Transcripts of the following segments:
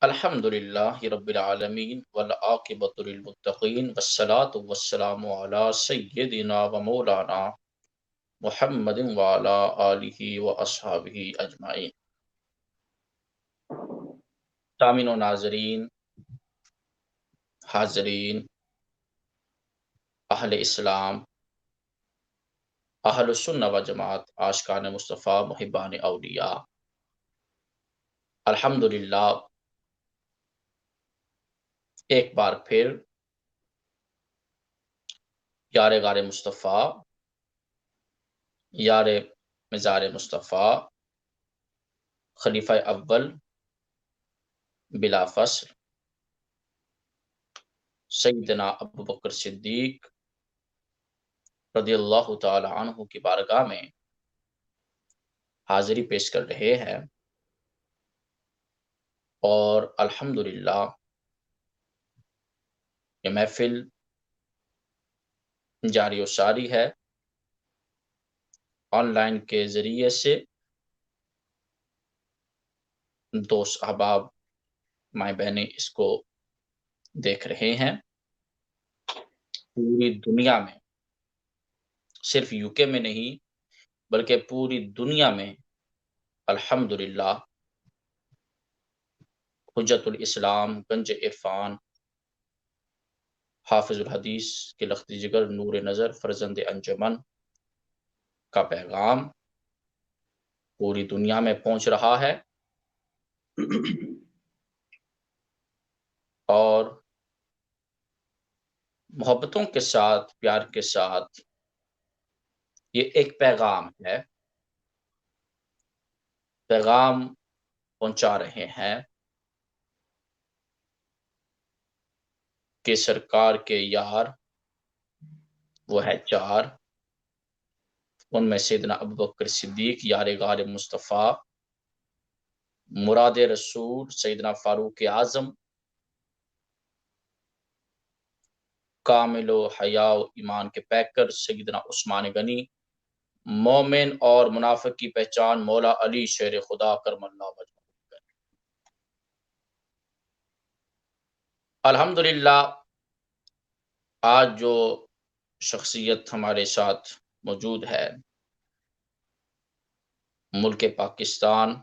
الحمد للہ رب العالمین والعاقبۃ للمتقین والصلاۃ والسلام علی سیدنا و مولانا محمد وعلی آلہ واصحابہ اجمعین۔ سامعین و ناظرین، حاضرین، اہل اسلام، اہل سنہ و جماعت، عاشقان مصطفیٰ، محبان اولیاء، الحمدللہ ایک بار پھر یار غار مصطفیٰ، یار مزار مصطفیٰ، خلیفہ اول بلا فصل سیدنا ابو بکر صدیق رضی اللہ تعالی عنہ کی بارگاہ میں حاضری پیش کر رہے ہیں، اور الحمدللہ یہ محفل جاری و ساری ہے۔ آن لائن کے ذریعے سے دوست احباب، مائیں بہنیں اس کو دیکھ رہے ہیں۔ پوری دنیا میں، صرف یو کے میں نہیں بلکہ پوری دنیا میں الحمدللہ حجت الاسلام، گنج عرفان، حافظ الحدیث کے لخت جگر، نور نظر، فرزند انجمن کا پیغام پوری دنیا میں پہنچ رہا ہے، اور محبتوں کے ساتھ، پیار کے ساتھ یہ ایک پیغام ہے، پیغام پہنچا رہے ہیں کہ سرکار کے یار وہ ہے چار، ان میں سیدنا ابو بکر صدیق یار غار مصطفیٰ، مراد رسول سیدنا فاروق اعظم، کامل و حیا و ایمان کے پیکر سیدنا عثمان غنی، مومن اور منافق کی پہچان مولا علی شیر خدا کرم اللہ وجہہ۔ الحمدللہ آج جو شخصیت ہمارے ساتھ موجود ہے، ملک پاکستان،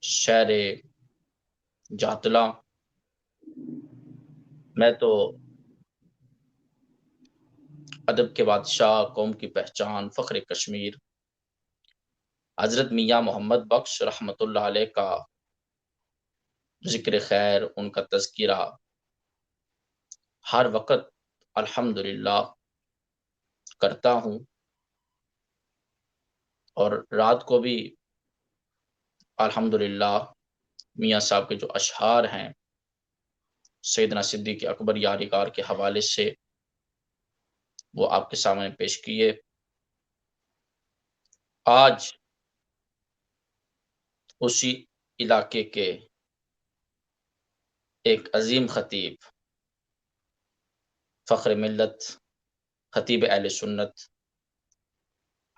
شہر جاتلا، میں تو ادب کے بادشاہ، قوم کی پہچان، فخر کشمیر، حضرت میاں محمد بخش رحمت اللہ علیہ کا ذکر خیر، ان کا تذکرہ ہر وقت الحمدللہ کرتا ہوں، اور رات کو بھی الحمدللہ میاں صاحب کے جو اشعار ہیں سیدنا صدیق اکبر یار غار کے حوالے سے وہ آپ کے سامنے پیش کیے۔ آج اسی علاقے کے ایک عظیم خطیب، فخر ملت، خطیب اہل سنت،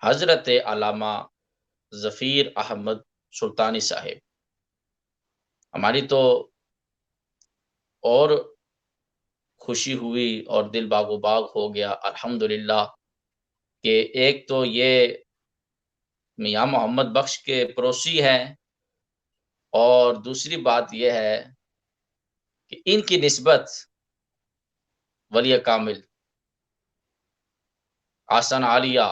حضرت علامہ ظفیر احمد سلطانی صاحب، ہماری تو اور خوشی ہوئی اور دل باغ و باغ ہو گیا الحمدللہ کہ ایک تو یہ میاں محمد بخش کے پڑوسی ہیں، اور دوسری بات یہ ہے کہ ان کی نسبت ولی کامل، آسان عالیہ،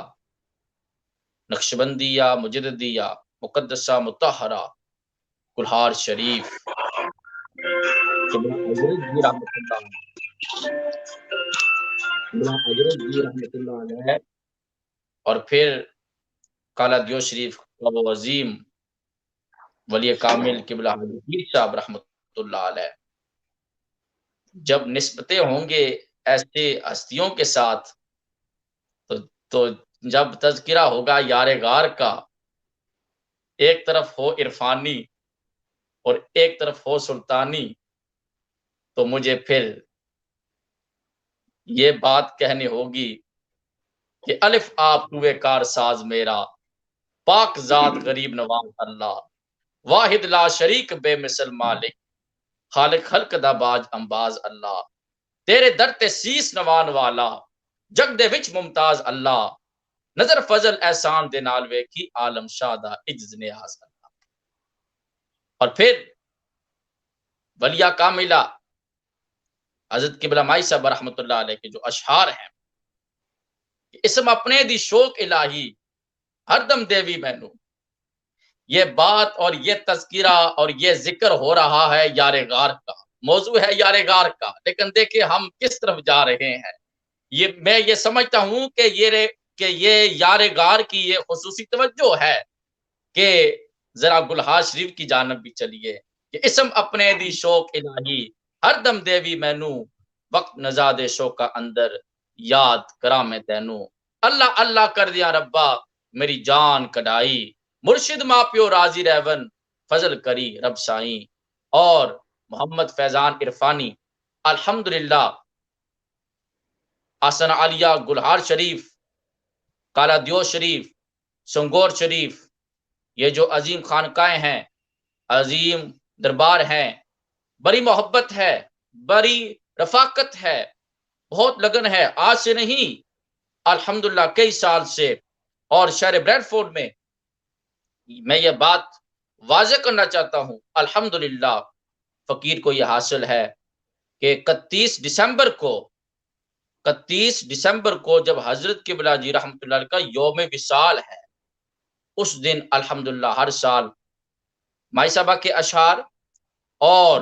نقشبندیہ، مجددیہ، مقدسہ، مطہرہ، کلہار شریف، رحمۃ اللہ علیہ، اور پھر کالا دیو شریف و عظیم ولی کامل قبلہ حاجی پیر صاحب رحمۃ اللہ علیہ، جب نسبتیں ہوں گے ایسے ہستیوں کے ساتھ تو جب تذکرہ ہوگا یار غار کا، ایک طرف ہو عرفانی اور ایک طرف ہو سلطانی، تو مجھے پھر یہ بات کہنی ہوگی کہ الف آپ ہوئے کار ساز میرا، پاک ذات غریب نواز اللہ، واحد لا شریک بے مثل مالک خالق خلق دا باج امباز اللہ تیرے در تے سیس نوان والا جگ دے وچ ممتاز اللہ نظر فضل احسان دے نال ویکھی عالم شاہ دا عجز نیاز اللہ۔ اور پھر ولیہ کاملہ حضرت قبلہ مائی صاحب رحمۃ اللہ علیہ کے جو اشعار ہیں، اسم اپنے دی شوق الہی ہر دم دیوی مینو، یہ بات اور یہ تذکرہ اور یہ ذکر ہو رہا ہے یار غار کا، موضوع ہے یار غار کا، لیکن دیکھیں ہم کس طرف جا رہے ہیں۔ میں یہ سمجھتا ہوں کہ یہ یار غار کی یہ خصوصی توجہ ہے کہ ذرا گلہار شریف کی جانب بھی چلیے کہ اسم اپنے دی شوق الہی ہر دم دیوی مینو وقت نزاد شوق کا اندر یاد کرا میں تینو اللہ اللہ کر دیا ربا میری جان کڈائی مرشد ماں پیو راضی رہون فضل کری رب سائیں۔ اور محمد فیضان عرفانی الحمدللہ آسن عالیہ گلہار شریف، کالا دیو شریف، سنگور شریف، یہ جو عظیم خانقاہیں ہیں، عظیم دربار ہیں، بڑی محبت ہے، بڑی رفاقت ہے، بہت لگن ہے، آج سے نہیں الحمدللہ کئی سال سے۔ اور شہر بریڈ فورڈ میں یہ بات واضح کرنا چاہتا ہوں، الحمدللہ فقیر کو یہ حاصل ہے کہ 31 دسمبر کو جب حضرت قبلہ جی رحمۃ اللہ علیہ کا یوم وصال ہے، اس دن الحمدللہ ہر سال مائی صاحبہ کے اشعار اور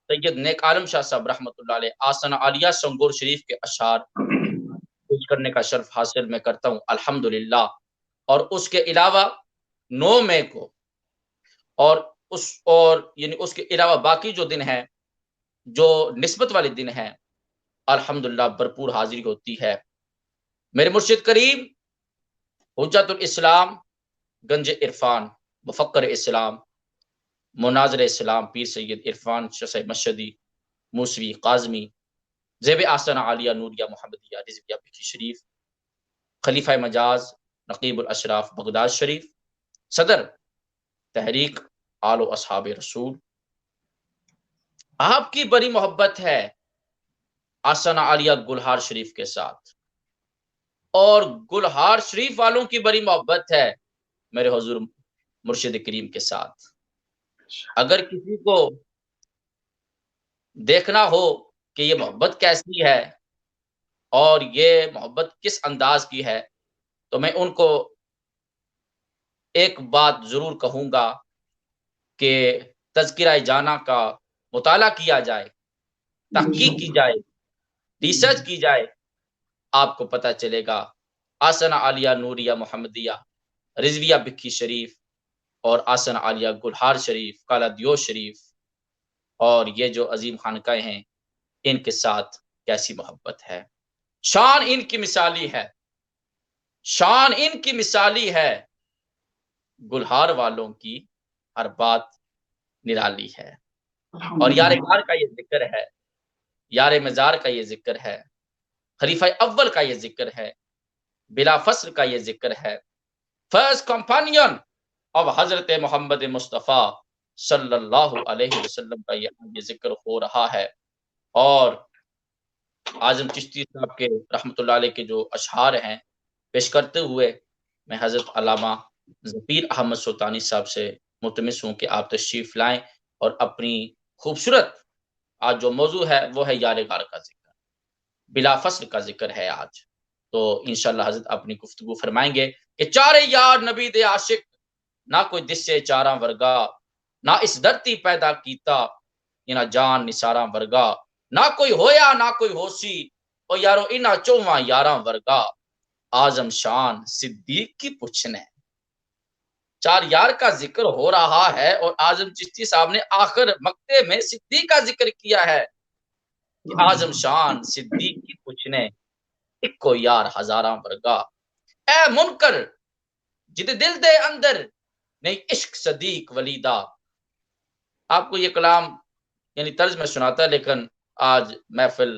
سید نیک عالم شاہ صاحب رحمۃ اللہ علیہ آسن عالیہ سنگور شریف کے اشعار پیش کرنے کا شرف حاصل میں کرتا ہوں الحمدللہ۔ اور اس کے علاوہ 9 مئی کو اور یعنی اس کے علاوہ باقی جو دن ہیں جو نسبت والے دن ہیں الحمدللہ بھرپور حاضری ہوتی ہے۔ میرے مرشد کریم حجت الاسلام، گنج عرفان، مفکر اسلام، مناظر اسلام، پیر سید عرفان شیخ مشہدی موسوی قاظمی، زیب آستان عالیہ نوریہ محمدیہ رضویہ بخشی شریف، خلیفہ مجاز نقیب الاشراف بغداد شریف، صدر تحریک آل و اصحاب رسول، آپ کی بڑی محبت ہے آستان عالیہ گلہار شریف کے ساتھ، اور گلہار شریف والوں کی بڑی محبت ہے میرے حضور مرشد کریم کے ساتھ۔ اگر کسی کو دیکھنا ہو کہ یہ محبت کیسی ہے اور یہ محبت کس انداز کی ہے تو میں ان کو ایک بات ضرور کہوں گا کہ تذکرہ جانا کا مطالعہ کیا جائے، تحقیق کی جائے، ریسرچ کی جائے، آپ کو پتہ چلے گا آسن عالیہ نوریہ محمدیہ رضویہ بکھی شریف اور آسن عالیہ گلہار شریف، کالا دیو شریف اور یہ جو عظیم خانقاہیں ہیں ان کے ساتھ کیسی محبت ہے۔ شان ان کی مثالی ہے، شان ان کی مثالی ہے، گلہار والوں کی ہر بات نرالی ہے۔ اور یار غار کا یہ ذکر ہے، یار مزار کا یہ ذکر ہے، خلیفہ اول کا یہ ذکر ہے، بلا فصل کا یہ ذکر ہے، فرسٹ کمپانین اب حضرت محمد مصطفیٰ صلی اللہ علیہ وسلم کا یہ ذکر ہو رہا ہے۔ اور اعظم چشتی صاحب کے رحمۃ اللہ علیہ کے جو اشعار ہیں پیش کرتے ہوئے میں حضرت علامہ ظفیر احمد سلطانی صاحب سے ملتمس ہوں کہ آپ تشریف لائیں اور اپنی خوبصورت آج جو موضوع ہے وہ ہے یار غار کا ذکر، بلا فصل کا ذکر ہے آج، تو انشاءاللہ حضرت اپنی گفتگو فرمائیں گے کہ چارے یار نبی دے عاشق نہ کوئی دس سے چاراں ورگا، نہ اس دھرتی پیدا کیتا انہاں جان نثاراں ورگا، نہ کوئی ہویا نہ کوئی ہوسی او یارو انہاں چوواں یاراں ورگا، اعظم شان صدیق کی پوچھنے۔ چار یار کا ذکر ہو رہا ہے اور اعظم چشتی صاحب نے آخر مقطع میں صدیق کا ذکر کیا ہے کہ اعظم شان صدیق کی پوچھنے اکو یار ہزاراں ورگا، اے منکر جد دل دے اندر نہیں عشق صدیق ولیدا۔ آپ کو یہ کلام یعنی طرز میں سناتا ہے لیکن آج محفل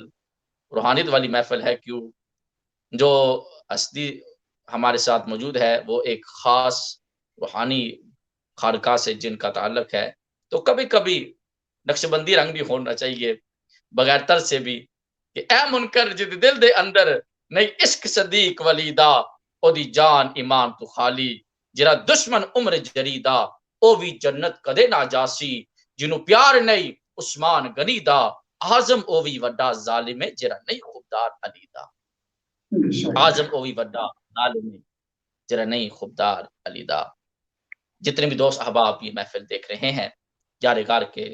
روحانیت والی محفل ہے، کیوں جو ہستی ہمارے ساتھ موجود ہے وہ ایک خاص روحانی خانقاہ سے جن کا تعلق ہے تو کبھی کبھی نقش بندی رنگ بھی ہونا چاہیے بغیر تر سے بھی کہ اے منکر جد دل دے اندر نہیں عشق صدیق ولیدا او دی جان ایمان تو خالی جرا دشمن عمر جریدا او بھی جنت کدے نہ جاسی جنوں پیار نہیں عثمان غنی دا اعظم او بھی وڈا ظالم ہے جرا نہیں خوددار علی دا اعظم او بھی وڈا ظالم ہے جرا نہیں خوددار علی دا۔ جتنے بھی دوست احباب یہ محفل دیکھ رہے ہیں یارغار کے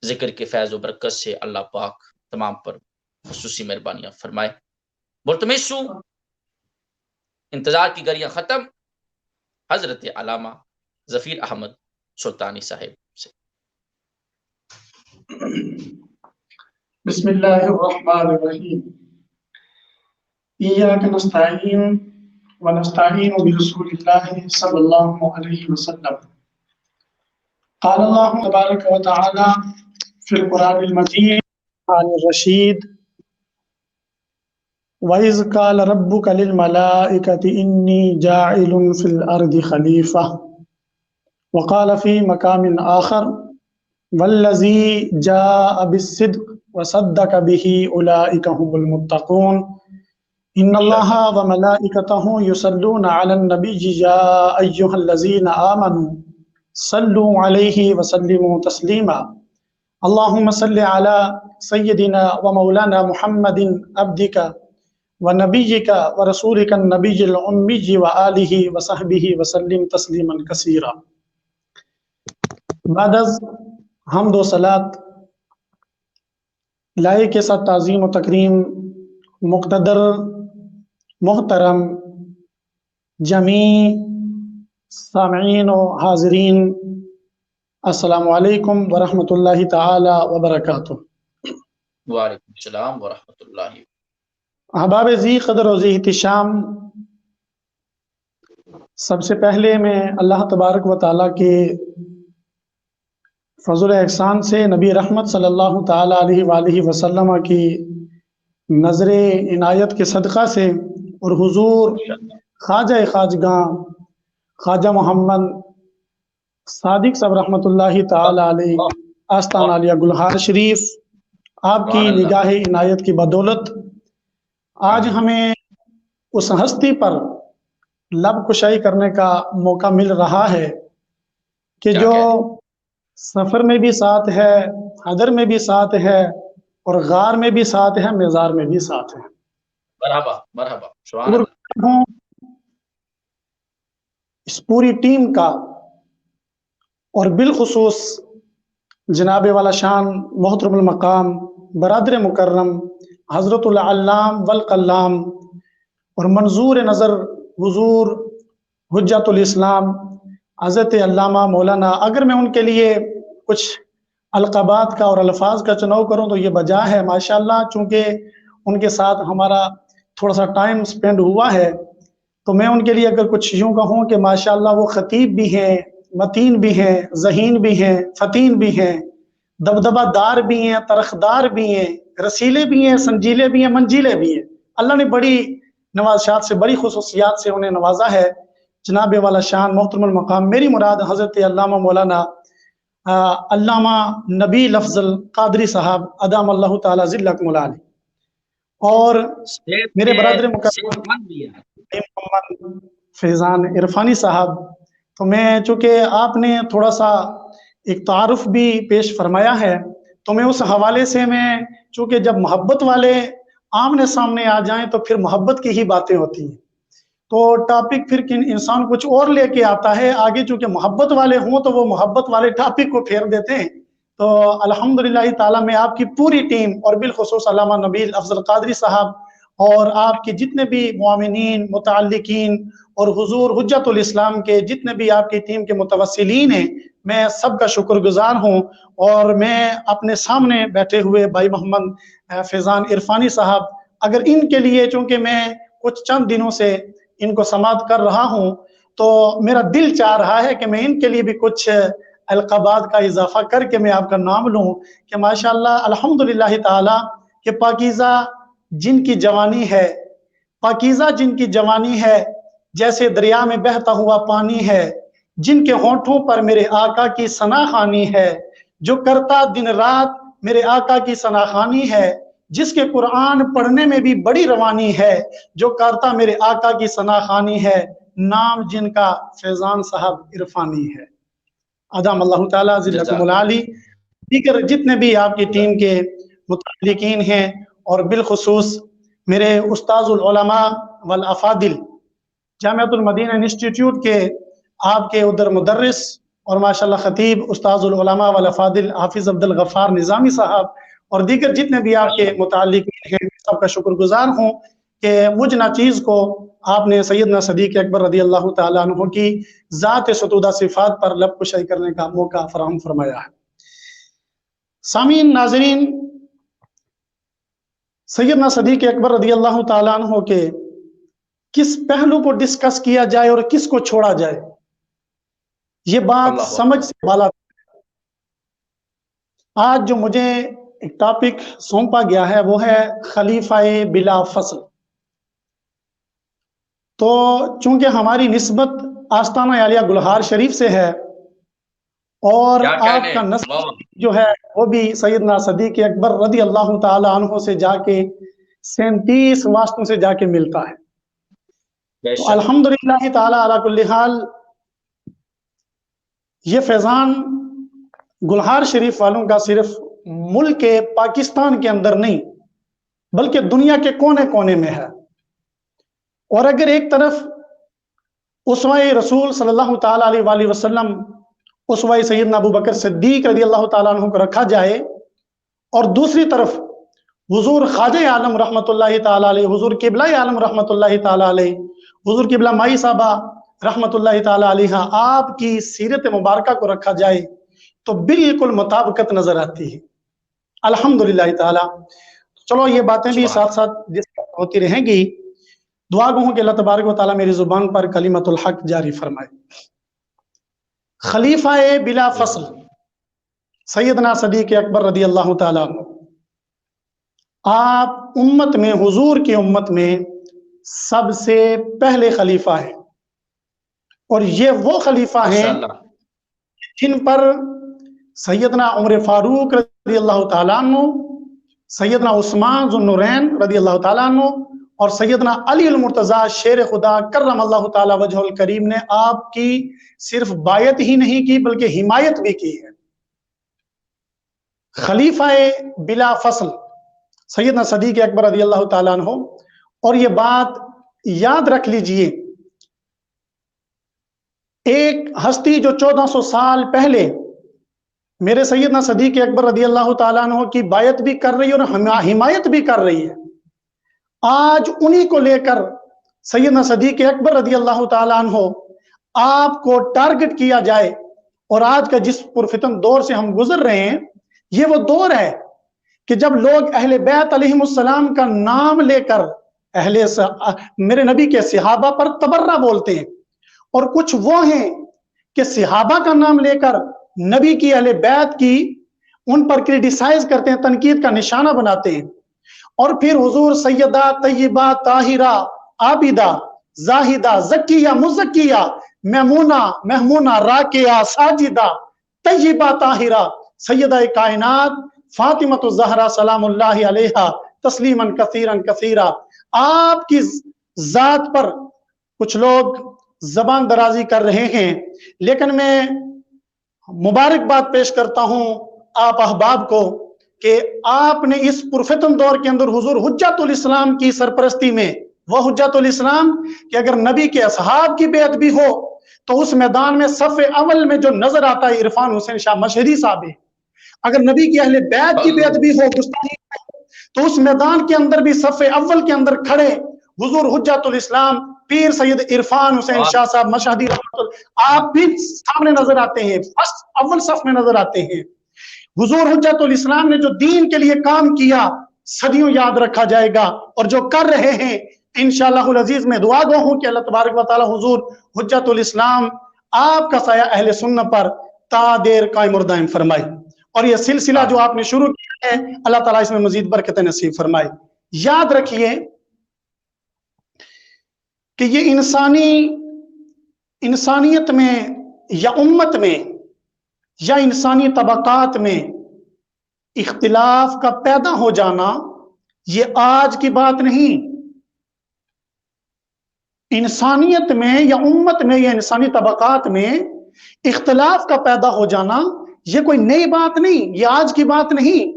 ذکر کے فیض و برکت سے اللہ پاک تمام پر خصوصی مہربانیاں فرمائے۔ مرتمشو انتظار کی گھڑیاں ختم حضرت علامہ ظفیر احمد سلطانی صاحب سے۔ بسم اللہ الرحمن الرحیم ایاک نستعین ونستعین برسول اللہ صلی اللہ علیہ وسلم۔ قال اللہ تبارک و تعالی فی القرآن المجید عن الرشید وَإِذْ قَالَ رَبُّكَ لِلْمَلَائِكَةِ إِنِّي جَاعِلٌ فِي الْأَرْضِ خَلِيفَةً وَقَالَ فِي مَقَامٍ آخَرٍ وَالَّذِي جَاءَ بِالصِّدْقِ وَصَدَّقَ بِهِ أُولَئِكَ هُمُ الْمُتَّقُونَ إِنَّ اللَّهَ وَمَلَائِكَتَهُ يُصَلُّونَ عَلَى النَّبِيِّ يَا أَيُّهَا الَّذِينَ آمَنُوا صَلُّوا عَلَيْهِ وَسَلِّمُوا تَسْلِيمًا اللهم صل على سيدنا ومولانا محمد عبدك ونبيك ورسولك النبي الأمي وآله وصحبه وسلم تسلیما کثیرا۔ بعد از حمد و صلات لائق کے ساتھ تعظیم و تکریم مقتدر محترم جمیع سامعین و حاضرین السلام علیکم ورحمۃ اللہ تعالی وبرکاتہ۔ وعلیکم السلام ورحمۃ اللہ۔ احباب ذی قدر و ذی احتشام، سب سے پہلے میں اللہ تبارک و تعالیٰ کے فضل احسان سے نبی رحمت صلی اللہ تعالیٰ علیہ وآلہ وسلم کی نظر عنایت کے صدقہ سے اور حضور خواجہ خواجگاں خواجہ محمد صادق صاحب رحمۃ اللہ تعالیٰ علیہ آستان عالیہ گلہار شریف آپ کی نگاہ عنایت کی بدولت آج ہمیں اس ہستی پر لب کشائی کرنے کا موقع مل رہا ہے کہ جو سفر میں بھی ساتھ ہے، حضر میں بھی ساتھ ہے، اور غار میں بھی ساتھ ہے، مزار میں بھی ساتھ ہے۔ مرحبا مرحبا، سبحان اللہ۔ اس پوری ٹیم کا اور بالخصوص جناب والا شان محترم المقام برادر مکرم حضرت العلام والقلام اور منظور نظر حضور حجت الاسلام حضرت علامہ مولانا، اگر میں ان کے لیے کچھ القابات کا اور الفاظ کا چناؤ کروں تو یہ بجا ہے ماشاءاللہ، چونکہ ان کے ساتھ ہمارا تھوڑا سا ٹائم سپینڈ ہوا ہے، تو میں ان کے لیے اگر کچھ یوں کہوں کہ ماشاءاللہ وہ خطیب بھی ہیں، متین بھی ہیں، ذہین بھی ہیں، فتین بھی ہیں، دبدبہ دار بھی ہیں، ترخدار بھی ہیں، رسیلے بھی ہیں، سنجیلے بھی ہیں، منجیلے بھی ہیں۔ اللہ نے بڑی نوازشات سے، بڑی خصوصیات سے انہیں نوازا ہے۔ جناب والا شان محترم المقام، میری مراد حضرت علامہ مولانا علامہ نبی لفظ القادری صاحب ادام اللہ تعالی ذلکم العالی، اور میرے برادر مکرم محمد فیضان عرفانی صاحب۔ تو میں چونکہ آپ نے تھوڑا سا ایک تعارف بھی پیش فرمایا ہے، تو میں اس حوالے سے میں چونکہ جب محبت والے آمنے سامنے آ جائیں تو پھر محبت کی ہی باتیں ہوتی ہیں، تو ٹاپک پھر انسان کچھ اور لے کے آتا ہے آگے، چونکہ محبت والے ہوں تو وہ محبت والے ٹاپک کو پھیر دیتے ہیں۔ تو الحمدللہ تعالیٰ میں آپ کی پوری ٹیم اور بالخصوص علامہ نبیل افضل قادری صاحب اور آپ کے جتنے بھی معاونین، متعلقین اور حضور حجت الاسلام کے جتنے بھی آپ کی ٹیم کے متوسلین ہیں، میں سب کا شکر گزار ہوں۔ اور میں اپنے سامنے بیٹھے ہوئے بھائی محمد فیضان عرفانی صاحب، اگر ان کے لیے چونکہ میں کچھ چند دنوں سے ان کو سماعت کر رہا ہوں تو میرا دل چاہ رہا ہے کہ میں ان کے لیے بھی کچھ القابات کا اضافہ کر کے میں آپ کا نام لوں کہ ماشاءاللہ الحمدللہ تعالی کہ پاکیزہ جن کی جوانی ہے، پاکیزہ جن کی جوانی ہے، جیسے دریا میں بہتا ہوا پانی ہے، جن کے ہونٹوں پر میرے آقا کی ثنا خوانی ہے، جو کرتا دن رات میرے آقا کی ثنا خوانی ہے، جس کے قرآن پڑھنے میں بھی بڑی روانی ہے، جو کرتا میرے آقا کی ثنا خوانی ہے، نام جن کا فیضان صاحب عرفانی ہے۔ ادام اللہ تعالیٰ ذلکم العالی۔ دیگر جتنے بھی آپ کی ٹیم کے متعلقین ہیں، اور بالخصوص میرے استاذ العلماء والافاضل جامعۃ المدینہ انسٹیٹیوٹ کے آپ کے ادھر مدرس اور ماشاءاللہ خطیب استاذ العلماء والافاضل حافظ عبد الغفار نظامی صاحب، اور دیگر جتنے بھی آپ کے متعلقین ہیں، سب کا شکر گزار ہوں کہ مجھ ناچیز کو آپ نے سیدنا صدیق اکبر رضی اللہ تعالیٰ عنہ کی ذات ستودہ صفات پر لب کشائی کرنے کا موقع فراہم فرمایا ہے۔ سامعین، ناظرین، سیدنا صدیق اکبر رضی اللہ تعالیٰ عنہ کے کس پہلو کو ڈسکس کیا جائے اور کس کو چھوڑا جائے، یہ بات سمجھ سے بالا۔ آج جو مجھے ایک ٹاپک سونپا گیا ہے وہ ہے خلیفہ بلا فصل۔ تو چونکہ ہماری نسبت آستانہ عالیہ گلہار شریف سے ہے، اور آپ کا نسب جو ہے وہ بھی سیدنا صدیق اکبر رضی اللہ تعالی عنہ سے جا کے 37 واسطوں سے جا کے ملتا ہے، تو الحمدللہ تعالی علی کل حال یہ فیضان گلہار شریف والوں کا صرف ملک پاکستان کے اندر نہیں بلکہ دنیا کے کونے کونے میں ہے۔ اور اگر ایک طرف اسوہ رسول صلی اللہ تعالی علیہ وآلہ وسلم، اسوہ سیدنا ابو بکر صدیق رضی اللہ تعالیٰ عنہ کو رکھا جائے، اور دوسری طرف حضور خواجہ عالم رحمۃ اللہ تعالیٰ علیہ، حضور قبلہ عالم رحمۃ اللہ تعالیٰ علیہ، حضور قبلہ مائی صاحبہ رحمۃ اللہ تعالیٰ علیہ، آپ کی سیرت مبارکہ کو رکھا جائے تو بالکل مطابقت نظر آتی ہے الحمدللہ تعالیٰ۔ چلو یہ باتیں بھی ساتھ ساتھ ڈسکس ہوتی رہیں گی۔ دعا گو ہوں کہ اللہ تبارک و تعالیٰ میری زبان پر کلمت الحق جاری فرمائے۔ خلیفہ بلا فصل سیدنا صدیق اکبر رضی اللہ تعالیٰ عنہ، آپ امت میں، حضور کی امت میں سب سے پہلے خلیفہ ہیں، اور یہ وہ خلیفہ ہیں جن پر سیدنا عمر فاروق رضی اللہ تعالیٰ عنہ، سیدنا عثمان ذو النورین رضی اللہ تعالیٰ عنہ، اور سیدنا علی المرتضیٰ شیر خدا کرم اللہ تعالیٰ وجہ الکریم نے آپ کی صرف بایعت ہی نہیں کی بلکہ حمایت بھی کی ہے۔ خلیفہ بلا فصل سیدنا صدیق اکبر رضی اللہ تعالیٰ عنہ، اور یہ بات یاد رکھ لیجئے، ایک ہستی جو 1400 سال پہلے میرے سیدنا صدیق اکبر رضی اللہ تعالیٰ عنہ کی بایعت بھی کر رہی ہے اور حمایت بھی کر رہی ہے، آج انہی کو لے کر سیدنا صدیق اکبر رضی اللہ تعالیٰ عنہ آپ کو ٹارگٹ کیا جائے، اور آج کا جس پرفتن دور سے ہم گزر رہے ہیں، یہ وہ دور ہے کہ جب لوگ اہل بیت علیہ السلام کا نام لے کر میرے نبی کے صحابہ پر تبرہ بولتے ہیں، اور کچھ وہ ہیں کہ صحابہ کا نام لے کر نبی کی، اہل بیت کی، ان پر کرٹیسائز کرتے ہیں، تنقید کا نشانہ بناتے ہیں، اور پھر حضور سیدہ طیبہ طاہرہ عابدہ زاہدہ زکیہ مزکیہ محمونہ راکعہ ساجدہ طیبہ طاہرہ سیدہ کائنات فاطمۃ الزہرا سلام اللہ علیہا تسلیما کثیرا کثیرا، آپ کی ذات پر کچھ لوگ زبان درازی کر رہے ہیں، لیکن میں مبارکباد پیش کرتا ہوں آپ احباب کو کہ آپ نے اس پرفتن دور کے اندر حضور حجت الاسلام کی سرپرستی میں، وہ حجت الاسلام کہ اگر نبی کے اصحاب کی بیعت بھی ہو تو اس میدان میں صف اول میں جو نظر آتا ہے عرفان حسین شاہ مشہری صاحب ہے، اگر نبی کی اہل بیعت کی بیعت بھی ہو تو اس میدان کے اندر بھی صف اول کے اندر کھڑے حضور حجت الاسلام پیر سید عرفان حسین شاہ صاحب مشہدی رحمۃ اللہ، آپ بھی سامنے نظر آتے ہیں، اول صف میں نظر آتے ہیں۔ حضور حجت الاسلام نے جو دین کے لیے کام کیا صدیوں یاد رکھا جائے گا، اور جو کر رہے ہیں انشاءاللہ العزیز میں دعا گو ہوں کہ اللہ تبارک و تعالی حضور حجت الاسلام آپ کا سایہ اہل سنت پر تا دیر قائم اور دائم فرمائے، اور یہ سلسلہ جو آپ نے شروع کیا ہے اللہ تعالیٰ اس میں مزید برکت نصیب فرمائے۔ یاد رکھیے کہ یہ انسانیت میں یا امت میں یا انسانی طبقات میں اختلاف کا پیدا ہو جانا یہ آج کی بات نہیں. انسانیت میں یا امت میں یا انسانی طبقات میں اختلاف کا پیدا ہو جانا یہ کوئی نئی بات نہیں، یہ آج کی بات نہیں.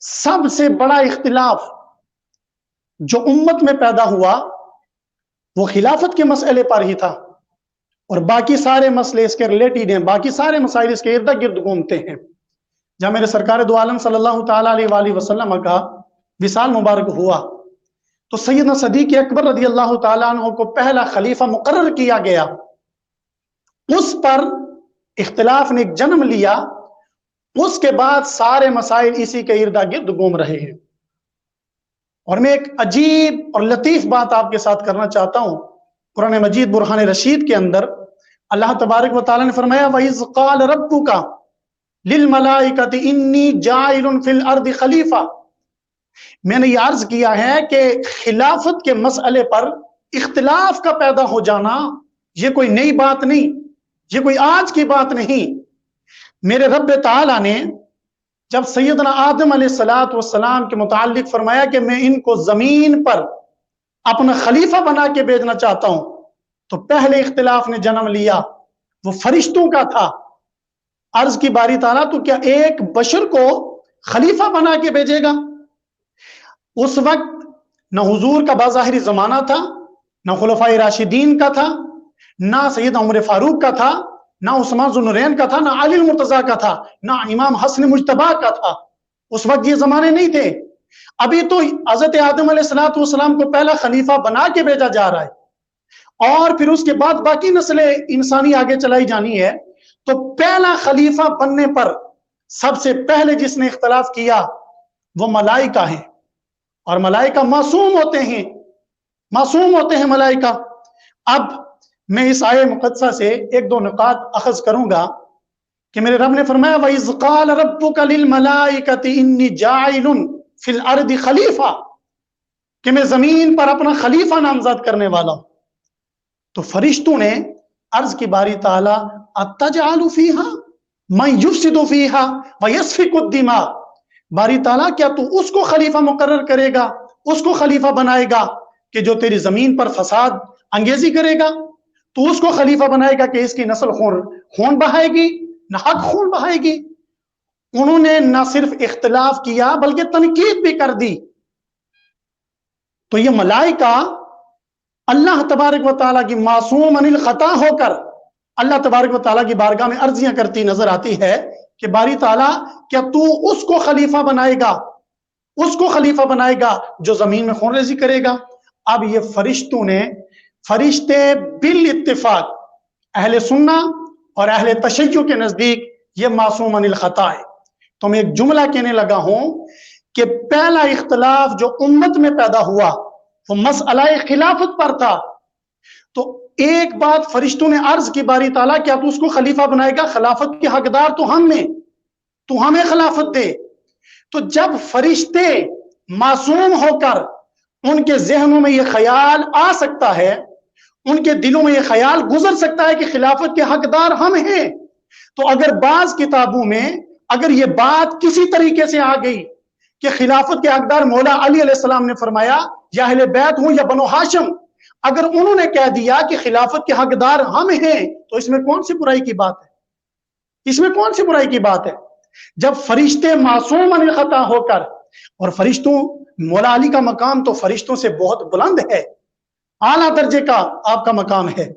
سب سے بڑا اختلاف جو امت میں پیدا ہوا وہ خلافت کے مسئلے پر ہی تھا، اور باقی سارے مسئلے اس کے ریلیٹڈ ہیں، باقی سارے مسائل اس کے ارد گرد گھومتے ہیں. جب میرے سرکار دو عالم صلی اللہ تعالیٰ علیہ وآلہ وسلم کا وصال مبارک ہوا تو سیدنا صدیق اکبر رضی اللہ تعالیٰ عنہ کو پہلا خلیفہ مقرر کیا گیا. اس پر اختلاف نے ایک جنم لیا، اس کے بعد سارے مسائل اسی کے ارد گرد گھوم رہے ہیں. اور میں ایک عجیب اور لطیف بات آپ کے ساتھ کرنا چاہتا ہوں. قرآن مجید برہان رشید کے اندر اللہ تبارک و تعالیٰ نے فرمایا وَإِذْ قَالَ رَبُّكَ لِلْمَلَائِكَةِ إِنِّي جَاعِلٌ فِي الْأَرْضِ خلیفہ. میں نے یہ عرض کیا ہے کہ خلافت کے مسئلے پر اختلاف کا پیدا ہو جانا یہ کوئی نئی بات نہیں، یہ کوئی آج کی بات نہیں. میرے رب تعالیٰ نے جب سیدنا آدم علیہ السلام کے متعلق فرمایا کہ میں ان کو زمین پر اپنا خلیفہ بنا کے بھیجنا چاہتا ہوں، تو پہلے اختلاف نے جنم لیا، وہ فرشتوں کا تھا. عرض کی باری تعالیٰ تو کیا ایک بشر کو خلیفہ بنا کے بھیجے گا؟ اس وقت نہ حضور کا باظاہری زمانہ تھا، نہ خلفائے راشدین کا تھا، نہ سید عمر فاروق کا تھا، نہ عثمان ذو النورین کا تھا، نہ علی المرتضیٰ کا تھا، نہ امام حسن مجتبیٰ کا تھا. اس وقت یہ زمانے نہیں تھے. ابھی تو حضرت آدم علیہ السلام کو پہلا خلیفہ بنا کے بھیجا جا رہا ہے، اور پھر اس کے بعد باقی نسلیں انسانی آگے چلائی جانی ہے. تو پہلا خلیفہ بننے پر سب سے پہلے جس نے اختلاف کیا وہ ملائکہ ہیں، اور ملائکہ معصوم ہوتے ہیں، معصوم ہوتے ہیں ملائکہ. اب میں اس آیہ مقدسہ سے ایک دو نکات اخذ کروں گا کہ میرے رب نے فرمایا وَإِذْ قَالَ رَبُّكَ لِلْمَلَائِكَةِ إِنِّي جَاعِلٌ فِي الْأَرْضِ خلیفہ، کہ میں زمین پر اپنا خلیفہ نامزد کرنے والا ہوں. تو فرشتوں نے عرض کی باری تعالیٰ أَتَجْعَلُ فِيهَا مَن يُفْسِدُ فِيهَا وَيَسْفِكُ الدِّمَاءَ، باری تعالیٰ کیا تو اس کو خلیفہ مقرر کرے گا، اس کو خلیفہ بنائے گا کہ جو تیری زمین پر فساد انگیزی کرے گا؟ تو اس کو خلیفہ بنائے گا کہ اس کی نسل خون بہائے گی، نہ حق خون بہائے گی. انہوں نے نہ صرف اختلاف کیا بلکہ تنقید بھی کر دی. تو یہ ملائکہ اللہ تبارک و تعالیٰ کی معصوم عن الخطا ہو کر اللہ تبارک و تعالیٰ کی بارگاہ میں عرضیاں کرتی نظر آتی ہے کہ باری تعالیٰ کیا تو اس کو خلیفہ بنائے گا، اس کو خلیفہ بنائے گا جو زمین میں خون ریزی کرے گا؟ اب یہ فرشتے بالاتفاق اہل سنہ اور اہل تشیع کے نزدیک یہ معصوم عن الخطا ہے. تو میں ایک جملہ کہنے لگا ہوں کہ پہلا اختلاف جو امت میں پیدا ہوا وہ مسئلہ خلافت پر تھا. تو ایک بات فرشتوں نے عرض کی باری تعالیٰ کیا تو اس کو خلیفہ بنائے گا؟ خلافت کے حقدار تو ہم ہیں، تو ہمیں خلافت دے. تو جب فرشتے معصوم ہو کر ان کے ذہنوں میں یہ خیال آ سکتا ہے، ان کے دلوں میں یہ خیال گزر سکتا ہے کہ خلافت کے حقدار ہم ہیں، تو اگر بعض کتابوں میں اگر یہ بات کسی طریقے سے آ گئی کہ خلافت کے حقدار مولا علی علیہ السلام نے فرمایا یا اہل بیت ہوں یا بنو ہاشم، اگر انہوں نے کہہ دیا کہ خلافت کے حقدار ہم ہیں، تو اس میں کون سی برائی کی بات ہے؟ اس میں کون سی برائی کی بات ہے؟ جب فرشتے معصوم عن الخطا ہو کر، اور فرشتوں مولا علی کا مقام تو فرشتوں سے بہت بلند ہے، اعلیٰ درجے کا آپ کا مقام ہے.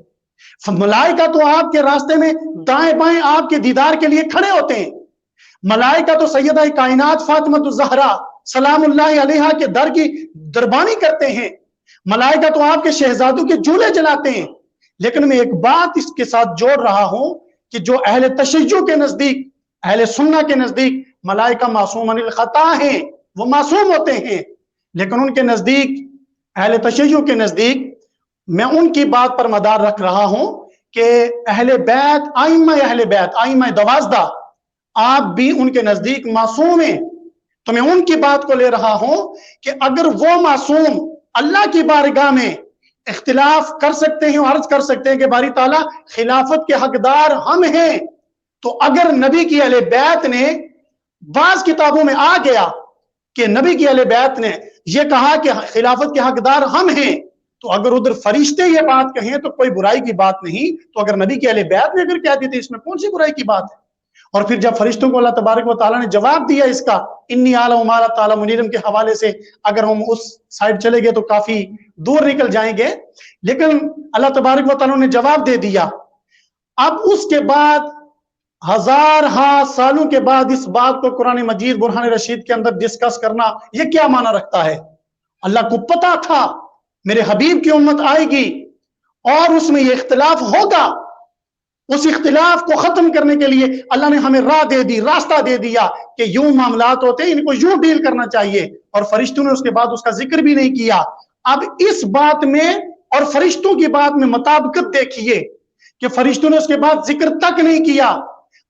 ملائکہ تو آپ کے راستے میں دائیں بائیں آپ کے دیدار کے لیے کھڑے ہوتے ہیں. ملائکہ تو سیدہ کائنات فاطمہ الزہرا سلام اللہ علیہا کے در کی دربانی کرتے ہیں. ملائکہ تو آپ کے شہزادوں کے جھولے جلاتے ہیں. لیکن میں ایک بات اس کے ساتھ جوڑ رہا ہوں کہ جو اہل تشیع کے نزدیک، اہل سنہ کے نزدیک ملائکہ معصوم عن الخطا ہیں، وہ معصوم ہوتے ہیں، لیکن ان کے نزدیک، اہل تشیع کے نزدیک، میں ان کی بات پر مدار رکھ رہا ہوں کہ اہل بیت، اہل بیت، ائمہ 12 آپ بھی ان کے نزدیک معصوم ہیں. تو میں ان کی بات کو لے رہا ہوں کہ اگر وہ معصوم اللہ کی بارگاہ میں اختلاف کر سکتے ہیں اور عرض کر سکتے ہیں کہ باری تعالیٰ خلافت کے حقدار ہم ہیں، تو اگر نبی کی اہل بیت نے بعض کتابوں میں آ گیا کہ نبی کی اہل بیت نے یہ کہا کہ خلافت کے حقدار ہم ہیں، تو اگر ادھر فرشتے یہ بات کہیں تو کوئی برائی کی بات نہیں، تو اگر نبی کی اہل بیت نے اگر کہہ دی تو اس میں کون سی برائی کی بات ہے؟ اور پھر جب فرشتوں کو اللہ تبارک و تعالیٰ نے جواب دیا اس کا انی اعلم ما لا تعلمون علم کے حوالے سے، اگر ہم اس سائڈ چلے گئے تو کافی دور نکل جائیں گے، لیکن اللہ تبارک و تعالیٰ نے جواب دے دیا۔ اب اس کے بعد ہزار سالوں کے بعد اس بات کو قرآن مجید برہان رشید کے اندر ڈسکس کرنا یہ کیا معنی رکھتا ہے؟ اللہ کو پتا تھا میرے حبیب کی امت آئے گی اور اس میں یہ اختلاف ہوگا، اس اختلاف کو ختم کرنے کے لیے اللہ نے ہمیں راہ دے دی، راستہ دے دیا کہ یوں معاملات ہوتے ہیں، ان کو یوں ڈیل کرنا چاہیے، اور فرشتوں نے اس کے بعد اس کا ذکر بھی نہیں کیا۔ اب اس بات میں اور فرشتوں کی بات میں مطابقت دیکھیے کہ فرشتوں نے اس کے بعد ذکر تک نہیں کیا۔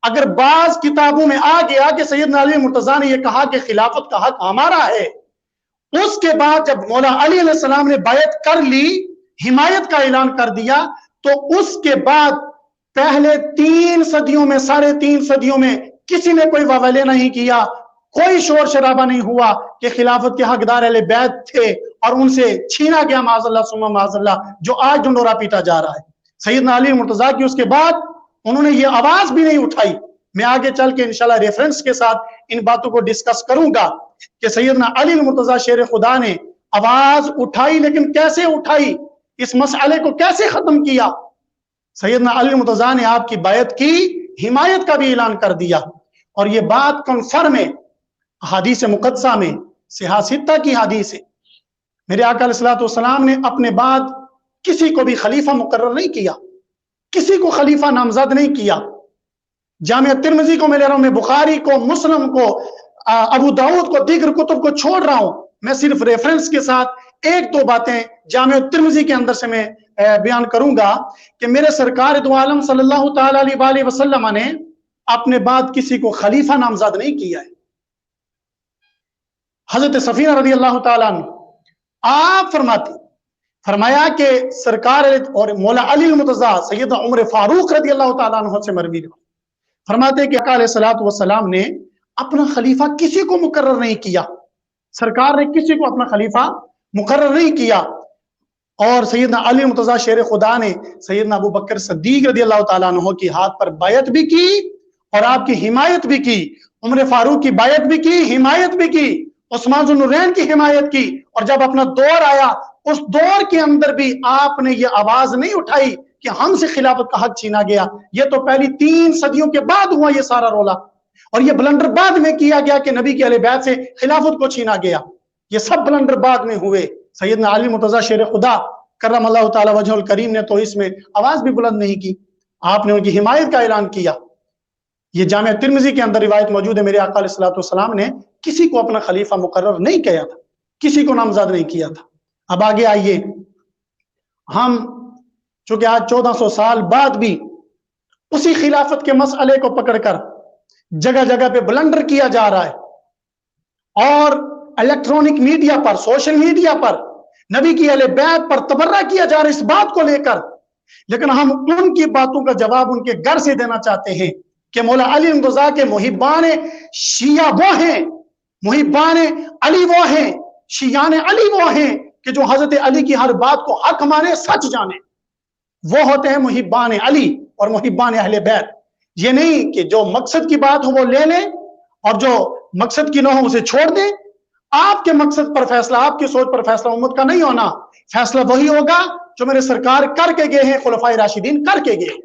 اگر بعض کتابوں میں آ گیا کہ سیدنا علی مرتضیٰ نے یہ کہا کہ خلافت کا حق ہمارا ہے، اس کے بعد جب مولا علی علیہ السلام نے بیعت کر لی، حمایت کا اعلان کر دیا، تو اس کے بعد پہلے 3 صدیوں میں 3.5 صدیوں میں کسی نے کوئی واولے نہیں کیا، کوئی شور شرابہ نہیں ہوا کہ خلافت کے حقدار اہل بیت تھے اور ان سے چھینا گیا معاذ اللہ ثم معاذ اللہ، جو آج ڈنڈورا پیٹا جا رہا ہے۔ سیدنا علی مرتضیٰ کی اس کے بعد انہوں نے یہ آواز بھی نہیں اٹھائی۔ میں آگے چل کے انشاءاللہ ریفرنس کے ساتھ ان باتوں کو ڈسکس کروں گا کہ سیدنا علی مرتضیٰ شیر خدا نے آواز اٹھائی، لیکن کیسے اٹھائی، اس مسئلے کو کیسے ختم کیا؟ سیدنا علی مرتضیٰ نے آپ کی بیعت کی، حمایت کا بھی اعلان کر دیا، اور یہ بات کنفرم ہے حدیث مقدسہ میں، صحاح ستہ کی حدیث ہے۔ میرے آقا علیہ الصلوۃ والسلام نے اپنے بعد کسی کو بھی خلیفہ مقرر نہیں کیا، کسی کو خلیفہ نامزد نہیں کیا۔ جامعہ ترمذی کو میں لے رہا ہوں، میں بخاری کو، مسلم کو، ابو داؤد کو، دیگر کتب کو چھوڑ رہا ہوں، میں صرف ریفرنس کے ساتھ 1-2 باتیں جامعہ ترمذی کے اندر سے میں بیان کروں گا کہ میرے سرکار دو عالم صلی اللہ تعالی علیہ وآلہ وسلم نے اپنے بعد کسی کو خلیفہ نامزد نہیں کیا ہے۔ حضرت صفیہ رضی اللہ تعالیٰ عنہ آپ فرمایا کہ سرکار اور مولا علی المرتضیٰ سیدنا عمر فاروق رضی اللہ تعالیٰ عنہ سے مروی فرماتے کہ آقا علیہ الصلوۃ والسلام نے اپنا خلیفہ کسی کو مقرر نہیں کیا، سرکار نے کسی کو اپنا خلیفہ مقرر نہیں کیا، اور سیدنا علی مرتضیٰ شیر خدا نے سیدنا ابو بکر صدیق رضی اللہ تعالیٰ عنہ کی ہاتھ پر بیعت بھی کی اور آپ کی حمایت بھی کی، عمر فاروق کی بیعت بھی کی، حمایت بھی کی، عثمان ذو النورین کی حمایت کی، اور جب اپنا دور آیا اس دور کے اندر بھی آپ نے یہ آواز نہیں اٹھائی کہ ہم سے خلافت کا حق چھینا گیا۔ یہ تو پہلی 3 صدیوں کے بعد ہوا یہ سارا رولا، اور یہ بلنڈر بعد میں کیا گیا کہ نبی کے اہل بیت سے خلافت کو چھینا گیا، یہ سب بلنڈر بعد میں ہوئے۔ سیدنا علی مرتضیٰ شیر خدا کرم اللہ تعالی وجہ الکریم نے تو اس میں آواز بھی بلند نہیں کی، آپ نے ان کی حمایت کا اعلان کیا۔ یہ جامعہ ترمذی کے اندر روایت موجود ہے، میرے آقا علیہ الصلوۃ والسلام نے کسی کو اپنا خلیفہ مقرر نہیں کیا تھا، کسی کو نامزد نہیں کیا تھا۔ اب آگے آئیے، ہم چونکہ آج 1400 سال بعد بھی اسی خلافت کے مسئلے کو پکڑ کر جگہ جگہ پہ بلنڈر کیا جا رہا ہے، اور الیکٹرانک میڈیا پر، سوشل میڈیا پر نبی کی اہل بیت پر تبرہ کیا جا رہا ہے اس بات کو لے کر، لیکن ہم ان کی باتوں کا جواب ان کے گھر سے دینا چاہتے ہیں کہ مولا علی مرتضیٰ کے محبان شیعہ وہ ہیں، محبان علی وہ ہیں، شیعان علی وہ ہیں کہ جو حضرت علی کی ہر بات کو حق مانے، سچ جانے، وہ ہوتے ہیں محبان علی اور محبان اہل بیت۔ یہ نہیں کہ جو مقصد کی بات ہو وہ لے لیں اور جو مقصد کی نہ ہو اسے چھوڑ دیں۔ آپ کے مقصد پر فیصلہ، آپ کی سوچ پر فیصلہ امت کا نہیں ہونا، فیصلہ وہی ہوگا جو میرے سرکار کر کے گئے ہیں، خلفائے راشدین کر کے گئے ہیں۔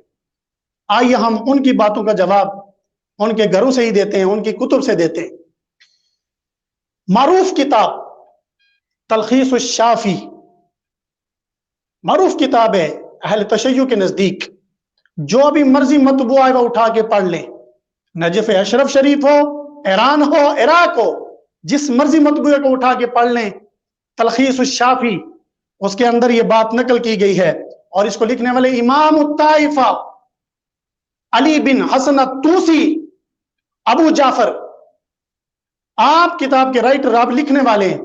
آئیے ہم ان کی باتوں کا جواب ان کے گھروں سے ہی دیتے ہیں، ان کی کتب سے دیتے ہیں۔ معروف کتاب تلخیص الشافی، معروف کتاب ہے اہل تشیع کے نزدیک، جو بھی مرضی مطبوع ہے وہ اٹھا کے پڑھ لیں، نجف اشرف شریف ہو، ایران ہو، عراق ہو، جس مرضی مطبوعے کو اٹھا کے پڑھ لیں، تلخیص الشافی، اس کے اندر یہ بات نقل کی گئی ہے، اور اس کو لکھنے والے امام الطائفہ علی بن حسن الطوسی ابو جعفر، آپ کتاب کے رائٹر، آپ لکھنے والے ہیں۔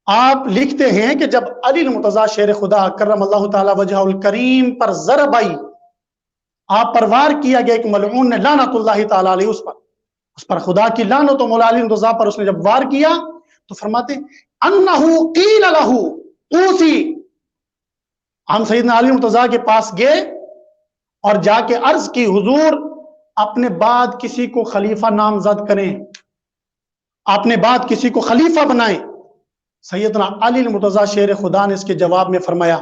آپ لکھتے ہیں کہ جب علی المرتضیٰ شیر خدا کرم اللہ تعالی وجہ الکریم پر ضرب آئی، آپ پر وار کیا گیا، ایک ملعون نے لعنت اللہ تعالی علیہ اس پر خدا کی لعنت و مولا علی المرتضیٰ پر اس نے جب وار کیا تو فرماتے انہو قیل لہو اوسی، ہم سیدنا علی المرتضیٰ کے پاس گئے اور جا کے عرض کی حضور اپنے بعد کسی کو خلیفہ نامزد کریں، اپنے بعد کسی کو خلیفہ بنائیں۔ سیدنا علی المرتضیٰ شیر خدا نے اس کے جواب میں فرمایا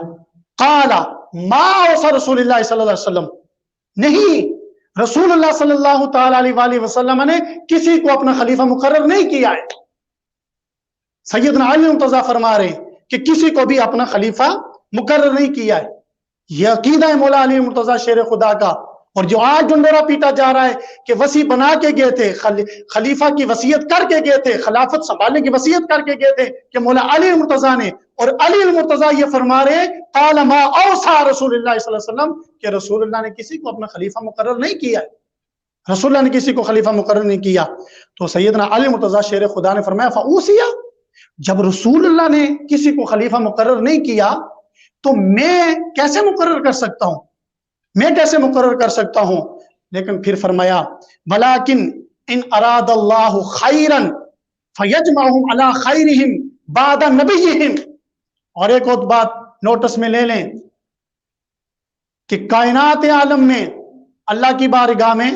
قال ما اوصى رسول اللہ صلی اللہ علیہ وسلم، نہیں، رسول اللہ صلی اللہ تعالی علیہ وآلہ وسلم نے کسی کو اپنا خلیفہ مقرر نہیں کیا ہے۔ سیدنا علی المرتضیٰ فرما رہے ہیں کہ کسی کو بھی اپنا خلیفہ مقرر نہیں کیا ہے۔ یہ عقیدہ ہے مولا علی المرتضیٰ شیر خدا کا، اور جو آج ڈنڈورا پیٹا جا رہا ہے کہ وصی بنا کے گئے تھے، خلیفہ کی وصیت کر کے گئے تھے، خلافت سنبھالنے کی وصیت کر کے گئے تھے کہ مولا علی المرتضیٰ نے، اور علی المرتضیٰ یہ فرما رہے ہیں قال ما اوصى رسول اللہ صلی اللہ علیہ وسلم کہ رسول اللہ نے کسی کو اپنا خلیفہ مقرر نہیں کیا ہے، رسول اللہ نے کسی کو خلیفہ مقرر نہیں کیا۔ تو سیدنا علی المرتضیٰ شیر خدا نے فرمایا فاوصی، جب رسول اللہ نے کسی کو خلیفہ مقرر نہیں کیا تو میں کیسے مقرر کر سکتا ہوں، میں کیسے مقرر کر سکتا ہوں؟ لیکن پھر فرمایا ولیکن ان اراد اللہ خیرا فیجمعہم علی خیرہم بعد نبیہم۔ اور ایک اور بات نوٹس میں لے لیں کہ کائنات عالم میں اللہ کی بارگاہ میں،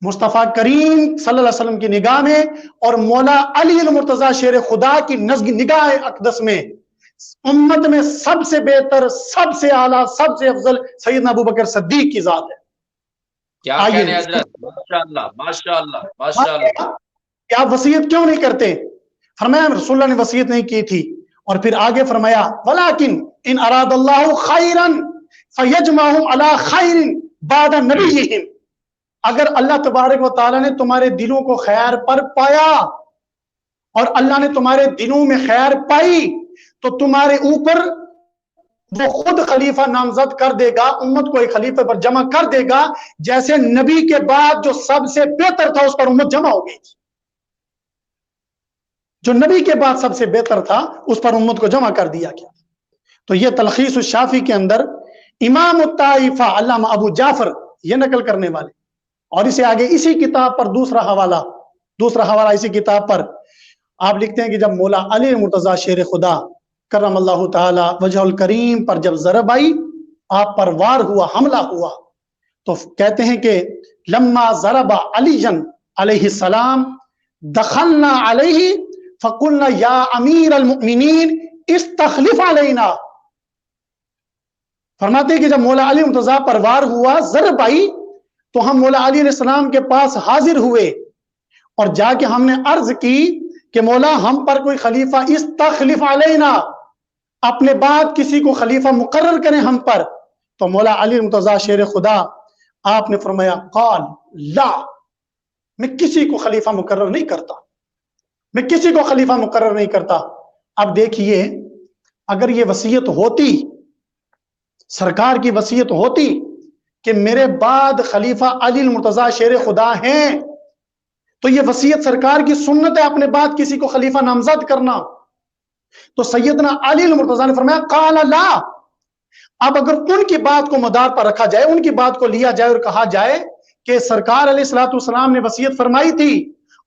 مصطفیٰ کریم صلی اللہ علیہ وسلم کی نگاہ میں، اور مولا علی المرتضیٰ شیر خدا کی نگاہ اقدس میں امت میں سب سے بہتر، سب سے اعلیٰ، سب سے افضل سیدنا ابوبکر صدیق کی ذات ہے۔ کیا کہنے حضرت، ماشاءاللہ ماشاءاللہ ماشاءاللہ۔ کیا وصیت کیوں نہیں کرتے؟ فرمایا رسول اللہ نے وصیت نہیں کی تھی، اور پھر آگے فرمایا ولیکن ان اراد اللہ خیرا فیجمعہم علی خیر بعد نبیہم، اگر اللہ تبارک و تعالی نے تمہارے دلوں کو خیر پر پایا اور اللہ نے تمہارے دلوں میں خیر پائی تو تمہارے اوپر وہ خود خلیفہ نامزد کر دے گا، امت کو ایک خلیفہ پر جمع کر دے گا، جیسے نبی کے بعد جو سب سے بہتر تھا اس پر امت جمع ہو گئی، جو نبی کے بعد سب سے بہتر تھا اس پر امت کو جمع کر دیا گیا۔ تو یہ تلخیص الشافی کے اندر امام الطائفہ علامہ ابو جعفر یہ نقل کرنے والے، اور اسے آگے اسی کتاب پر دوسرا حوالہ اسی کتاب پر آپ لکھتے ہیں کہ جب مولا علی المرتضیٰ شیر خدا کرم اللہ تعالی وجہ الکریم پر جب ضرب آئی، آپ پر وار ہوا، حملہ ہوا، تو کہتے ہیں کہ لما ضرب علی علیہ السلام دخلنا علیہ فقلنا یا امیر المؤمنین استخلف علینا۔ فرماتے ہیں کہ جب مولا علی المرتضیٰ پر وار ہوا، ضرب آئی، تو ہم مولا علی علیہ السلام کے پاس حاضر ہوئے اور جا کے ہم نے عرض کی کہ مولا ہم پر کوئی خلیفہ استخلف علینا، اپنے بعد کسی کو خلیفہ مقرر کریں ہم پر۔ تو مولا علی المرتضیٰ شیر خدا آپ نے فرمایا قال لا، میں کسی کو خلیفہ مقرر نہیں کرتا، میں کسی کو خلیفہ مقرر نہیں کرتا۔ اب دیکھیے اگر یہ وصیت ہوتی، سرکار کی وصیت ہوتی کہ میرے بعد خلیفہ علی المرتضیٰ شیر خدا ہیں، تو یہ وصیت سرکار کی سنت ہے اپنے بعد کسی کو خلیفہ نامزد کرنا۔ تو سیدنا علی المرتضیٰ نے فرمایا قال لا۔ اب اگر ان کی بات کو مدار پر رکھا جائے، ان کی بات کو لیا جائے اور کہا جائے کہ سرکار علیہ السلام نے وصیت فرمائی تھی،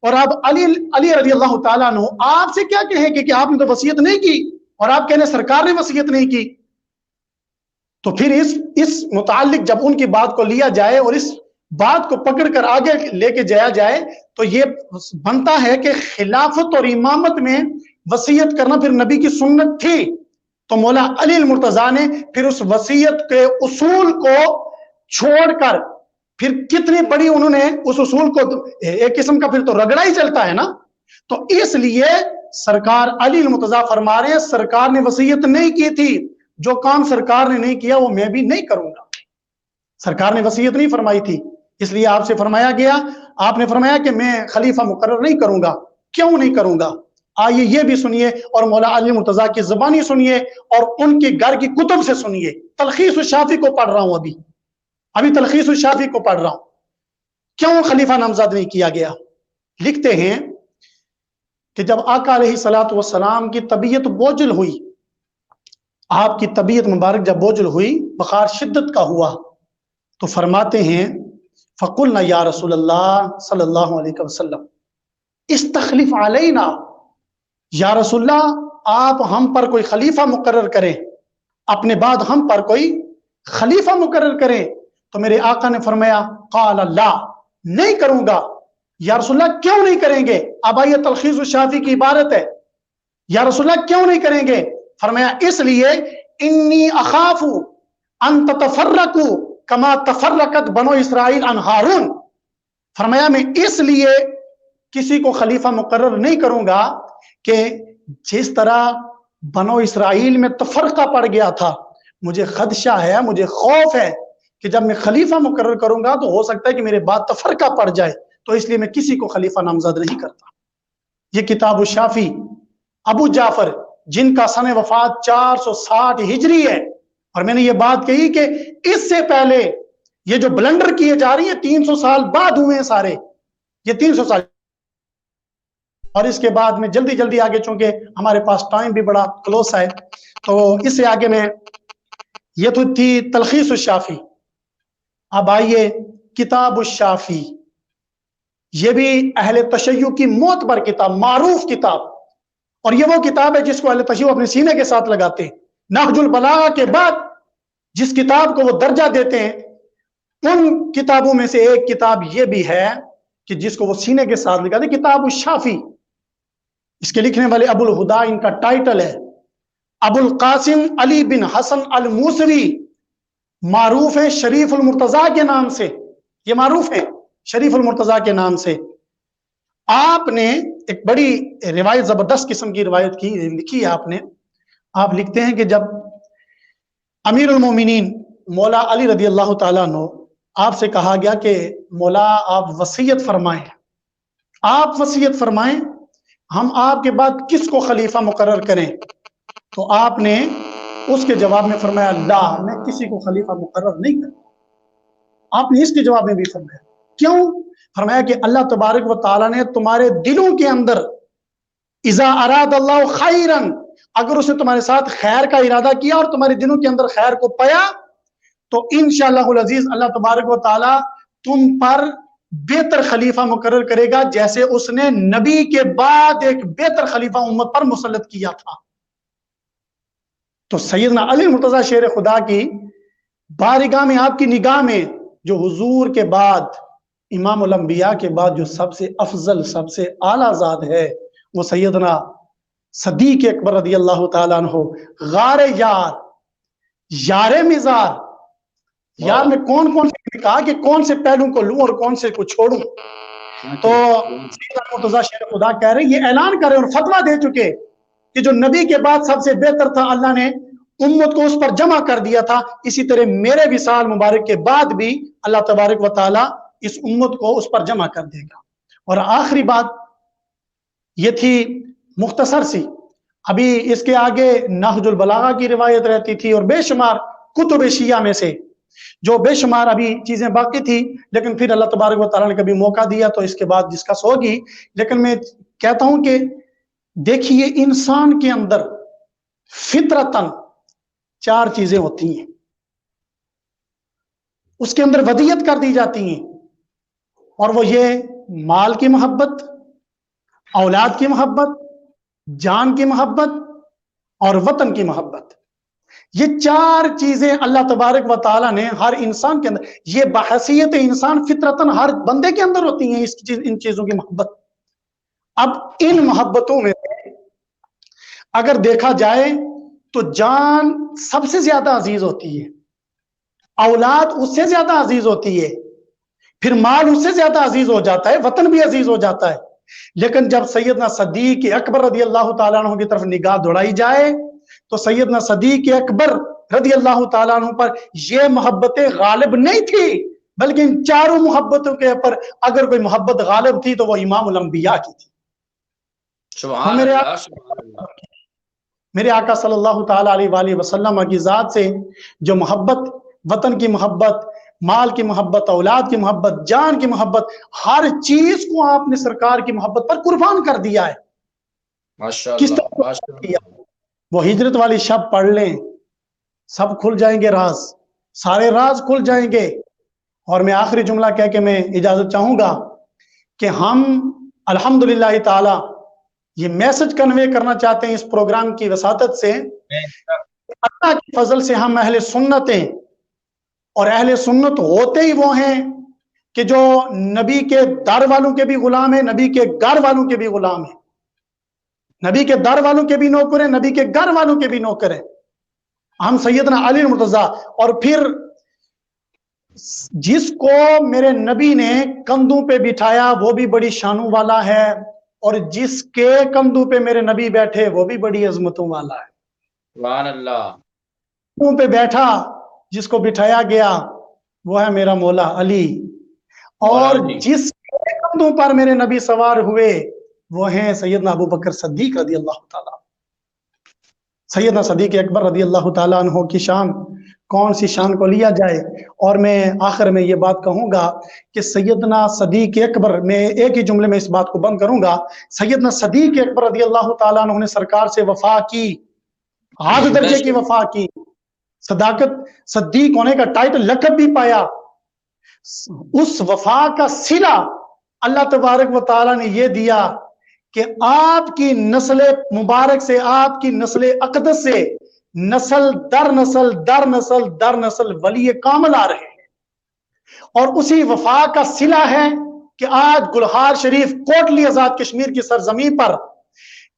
اور اب علی رضی اللہ تعالیٰ عنہ آپ سے کیا کہیں کہ آپ نے تو وصیت نہیں کی، اور آپ کہنے سرکار نے وصیت نہیں کی، تو پھر اس متعلق جب ان کی بات کو لیا جائے اور اس بات کو پکڑ کر آگے لے کے جایا جائے تو یہ بنتا ہے کہ خلافت اور امامت میں وصیت کرنا پھر نبی کی سنت تھی۔ تو مولا علی المرتضیٰ نے پھر اس وصیت کے اصول کو چھوڑ کر پھر کتنی بڑی انہوں نے اس اصول کو، ایک قسم کا پھر تو رگڑا ہی چلتا ہے نا، تو اس لیے سرکار علی المرتضیٰ فرما رہے ہیں سرکار نے وصیت نہیں کی تھی، جو کام سرکار نے نہیں کیا وہ میں بھی نہیں کروں گا۔ سرکار نے وصیت نہیں فرمائی تھی، اس لیے آپ سے فرمایا گیا، آپ نے فرمایا کہ میں خلیفہ مقرر نہیں کروں گا۔ کیوں نہیں کروں گا؟ آئیے یہ بھی سنیے اور مولا علی المرتضیٰ کی زبانی سنیے اور ان کے گھر کی کتب سے سنیے۔ تلخیص الشافی کو پڑھ رہا ہوں، ابھی تلخیص الشافی کو پڑھ رہا ہوں، کیوں خلیفہ نامزد نہیں کیا گیا۔ لکھتے ہیں کہ جب آقا علیہ الصلوۃ والسلام کی طبیعت بوجھل ہوئی، آپ کی طبیعت مبارک جب بوجھل ہوئی، بخار شدت کا ہوا، تو فرماتے ہیں فقلنا یا رسول اللہ صلی اللہ علیہ وسلم استخلف علینا، یا رسول اللہ آپ ہم پر کوئی خلیفہ مقرر کریں، اپنے بعد ہم پر کوئی خلیفہ مقرر کریں۔ تو میرے آقا نے فرمایا قال لا، نہیں کروں گا۔ یا رسول اللہ کیوں نہیں کریں گے؟ اب آئیے تلخیص الشافی کی عبارت ہے، یا رسول اللہ کیوں نہیں کریں گے؟ فرمایا اس لیے انی اخاف ان تتفرقوا کما تفرقت بنو اسرائیل عن ہارون، فرمایا میں اس لیے کسی کو خلیفہ مقرر نہیں کروں گا کہ جس طرح بنو اسرائیل میں تفرقہ پڑ گیا تھا، مجھے خدشہ ہے، مجھے خوف ہے کہ جب میں خلیفہ مقرر کروں گا تو ہو سکتا ہے کہ میرے بعد تفرقہ پڑ جائے، تو اس لیے میں کسی کو خلیفہ نامزد نہیں کرتا۔ یہ کتاب الشافی ابو جعفر جن کا سن وفات 460 ہجری ہے، اور میں نے یہ بات کہی کہ اس سے پہلے یہ جو بلنڈر کیے جا رہی ہیں 300 سال بعد ہوئے ہیں سارے، یہ 300 سال، اور اس کے بعد میں جلدی جلدی آگے، چونکہ ہمارے پاس ٹائم بھی بڑا کلوز ہے، تو اس سے آگے میں یہ تو تھی تلخیص الشافی۔ اب آئیے کتاب الشافی، یہ بھی اہل تشیع کی معتبر کتاب، معروف کتاب، اور یہ وہ کتاب ہے جس کو اہل تشیع اپنے سینے کے ساتھ لگاتے ہیں۔ نہج البلاغہ کے بعد جس کتاب کو وہ درجہ دیتے ہیں، ان کتابوں میں سے ایک کتاب یہ بھی ہے کہ جس کو وہ سینے کے ساتھ لگاتے ہیں، کتاب الشافی۔ اس کے لکھنے والے ابو الہدا ان کا ٹائٹل ہے، ابو القاسم علی بن حسن الموسوی، معروف ہے شریف المرتضیٰ کے نام سے، یہ معروف ہے شریف المرتضیٰ کے نام سے۔ آپ نے ایک بڑی روایت، زبردست قسم کی روایت لکھی ہے آپ نے۔ آپ لکھتے ہیں کہ جب امیر المومنین مولا علی رضی اللہ تعالیٰ عنہ آپ سے کہا گیا کہ مولا آپ وصیت فرمائیں، آپ وصیت فرمائیں، ہم آپ کے بعد کس کو خلیفہ مقرر کریں؟ تو آپ نے اس کے جواب میں فرمایا لا، میں کسی کو خلیفہ مقرر نہیں کرتا۔ آپ نے اس کے جواب میں بھی فرمایا کیوں؟ فرمایا کہ اللہ تبارک و تعالیٰ نے تمہارے دلوں کے اندر اذا اراد اللہ خیرن، اگر اس نے تمہارے ساتھ خیر کا ارادہ کیا اور تمہارے دلوں کے اندر خیر کو پایا، تو انشاءاللہ العزیز اللہ تبارک و تعالیٰ تم پر بہتر خلیفہ مقرر کرے گا، جیسے اس نے نبی کے بعد ایک بہتر خلیفہ امت پر مسلط کیا تھا۔ تو سیدنا علی مرتضیٰ شیر خدا کی بارگاہ میں، آپ کی نگاہ میں، جو حضور کے بعد، امام الانبیاء کے بعد جو سب سے افضل، سب سے اعلیٰ ذات ہے، وہ سیدنا صدیق اکبر رضی اللہ تعالیٰ عنہ، غار یار، یار مزار، یار میں کون کون سے کہا کہ کون سے پہلو کو لوں اور کون سے کو چھوڑوں۔ تو سیدنا مرتضیٰ شیر خدا کہہ رہے، یہ اعلان کر رہے اور فتویٰ دے چکے کہ جو نبی کے بعد سب سے بہتر تھا، اللہ نے امت کو اس پر جمع کر دیا تھا، اسی طرح میرے وصال مبارک کے بعد بھی اللہ تبارک و تعالیٰ اس امت کو اس پر جمع کر دے گا۔ اور آخری بات یہ تھی مختصر سی، ابھی اس کے آگے نہج البلاغہ کی روایت رہتی تھی، اور بے شمار کتب شیعہ میں سے جو بے شمار ابھی چیزیں باقی تھی، لیکن پھر اللہ تبارک و تعالیٰ نے کبھی موقع دیا تو اس کے بعد ڈسکس ہوگی۔ لیکن میں کہتا ہوں کہ دیکھیے انسان کے اندر فطرتاً 4 چیزیں ہوتی ہیں، اس کے اندر ودیت کر دی جاتی ہیں، اور وہ یہ مال کی محبت، اولاد کی محبت، جان کی محبت اور وطن کی محبت۔ یہ 4 چیزیں اللہ تبارک و تعالیٰ نے ہر انسان کے اندر، یہ بحیثیت انسان فطرتاً ہر بندے کے اندر ہوتی ہیں، ان چیزوں کی محبت۔ اب ان محبتوں میں اگر دیکھا جائے تو جان سب سے زیادہ عزیز ہوتی ہے، اولاد اس سے زیادہ عزیز ہوتی ہے، پھر مال اس سے زیادہ عزیز ہو جاتا ہے، وطن بھی عزیز ہو جاتا ہے۔ لیکن جب سیدنا صدیق اکبر رضی اللہ تعالیٰ عنہ کی طرف نگاہ دوڑائی جائے تو سیدنا صدیق اکبر رضی اللہ تعالیٰ عنہ پر یہ محبتیں غالب نہیں تھی، بلکہ ان 4 محبتوں کے اوپر اگر کوئی محبت غالب تھی تو وہ امام الانبیاء کی تھی۔ سبحان اللہ، سبحان اللہ۔ میرے آقا صلی اللہ تعالیٰ علیہ وآلہ وسلم کی ذات سے جو محبت، وطن کی محبت، مال کی محبت، اولاد کی محبت، جان کی محبت، ہر چیز کو آپ نے سرکار کی محبت پر قربان کر دیا ہے۔ ماشاء کس اللہ طرح ماشاء کیا؟ اللہ. وہ ہجرت والی شب پڑھ لیں، سب کھل جائیں گے راز، سارے راز کھل جائیں گے. اور میں آخری جملہ کہہ کے میں اجازت چاہوں گا کہ ہم الحمدللہ تعالی یہ میسج کنوے کرنا چاہتے ہیں اس پروگرام کی وساطت سے، اللہ کے فضل سے ہم اہل سنت ہیں، اور اہل سنت ہوتے ہی وہ ہیں کہ جو نبی کے در والوں کے بھی غلام ہیں، نبی کے گھر والوں کے بھی غلام ہیں، نبی کے در والوں کے بھی نوکر ہیں، نبی کے گھر والوں کے بھی نوکر ہیں. ہم سیدنا علی المرتضیٰ، اور پھر جس کو میرے نبی نے کندھوں پہ بٹھایا وہ بھی بڑی شانوں والا ہے، اور جس کے کندھوں پہ میرے نبی بیٹھے وہ بھی بڑی عظمتوں والا ہے. سبحان اللہ. کندھوں پہ بیٹھا جس کو بٹھایا گیا وہ ہے میرا مولا علی، اور مولا علی. جس کے کندھوں پر میرے نبی سوار ہوئے وہ ہیں سیدنا ابو بکر صدیق رضی اللہ تعالیٰ. سیدنا صدیق اکبر رضی اللہ تعالیٰ عنہ کی شان، کون سی شان کو لیا جائے. اور میں آخر میں یہ بات کہوں گا کہ سیدنا صدیق اکبر، میں ایک ہی جملے میں اس بات کو بند کروں گا، سیدنا صدیق اکبر رضی اللہ تعالیٰ عنہ نے سرکار سے وفا کی، آدھ درجے کی وفا کی، صداقت صدیق ہونے کا ٹائٹل لقب بھی پایا. اس وفا کا صلہ اللہ تبارک و تعالیٰ نے یہ دیا کہ آپ کی نسل مبارک سے، آپ کی نسل اقدس سے نسل در نسل در نسل در نسل ولی کامل آ رہے ہیں. اور اسی وفا کا صلہ ہے کہ آج گلہار شریف کوٹلی آزاد کشمیر کی سرزمین پر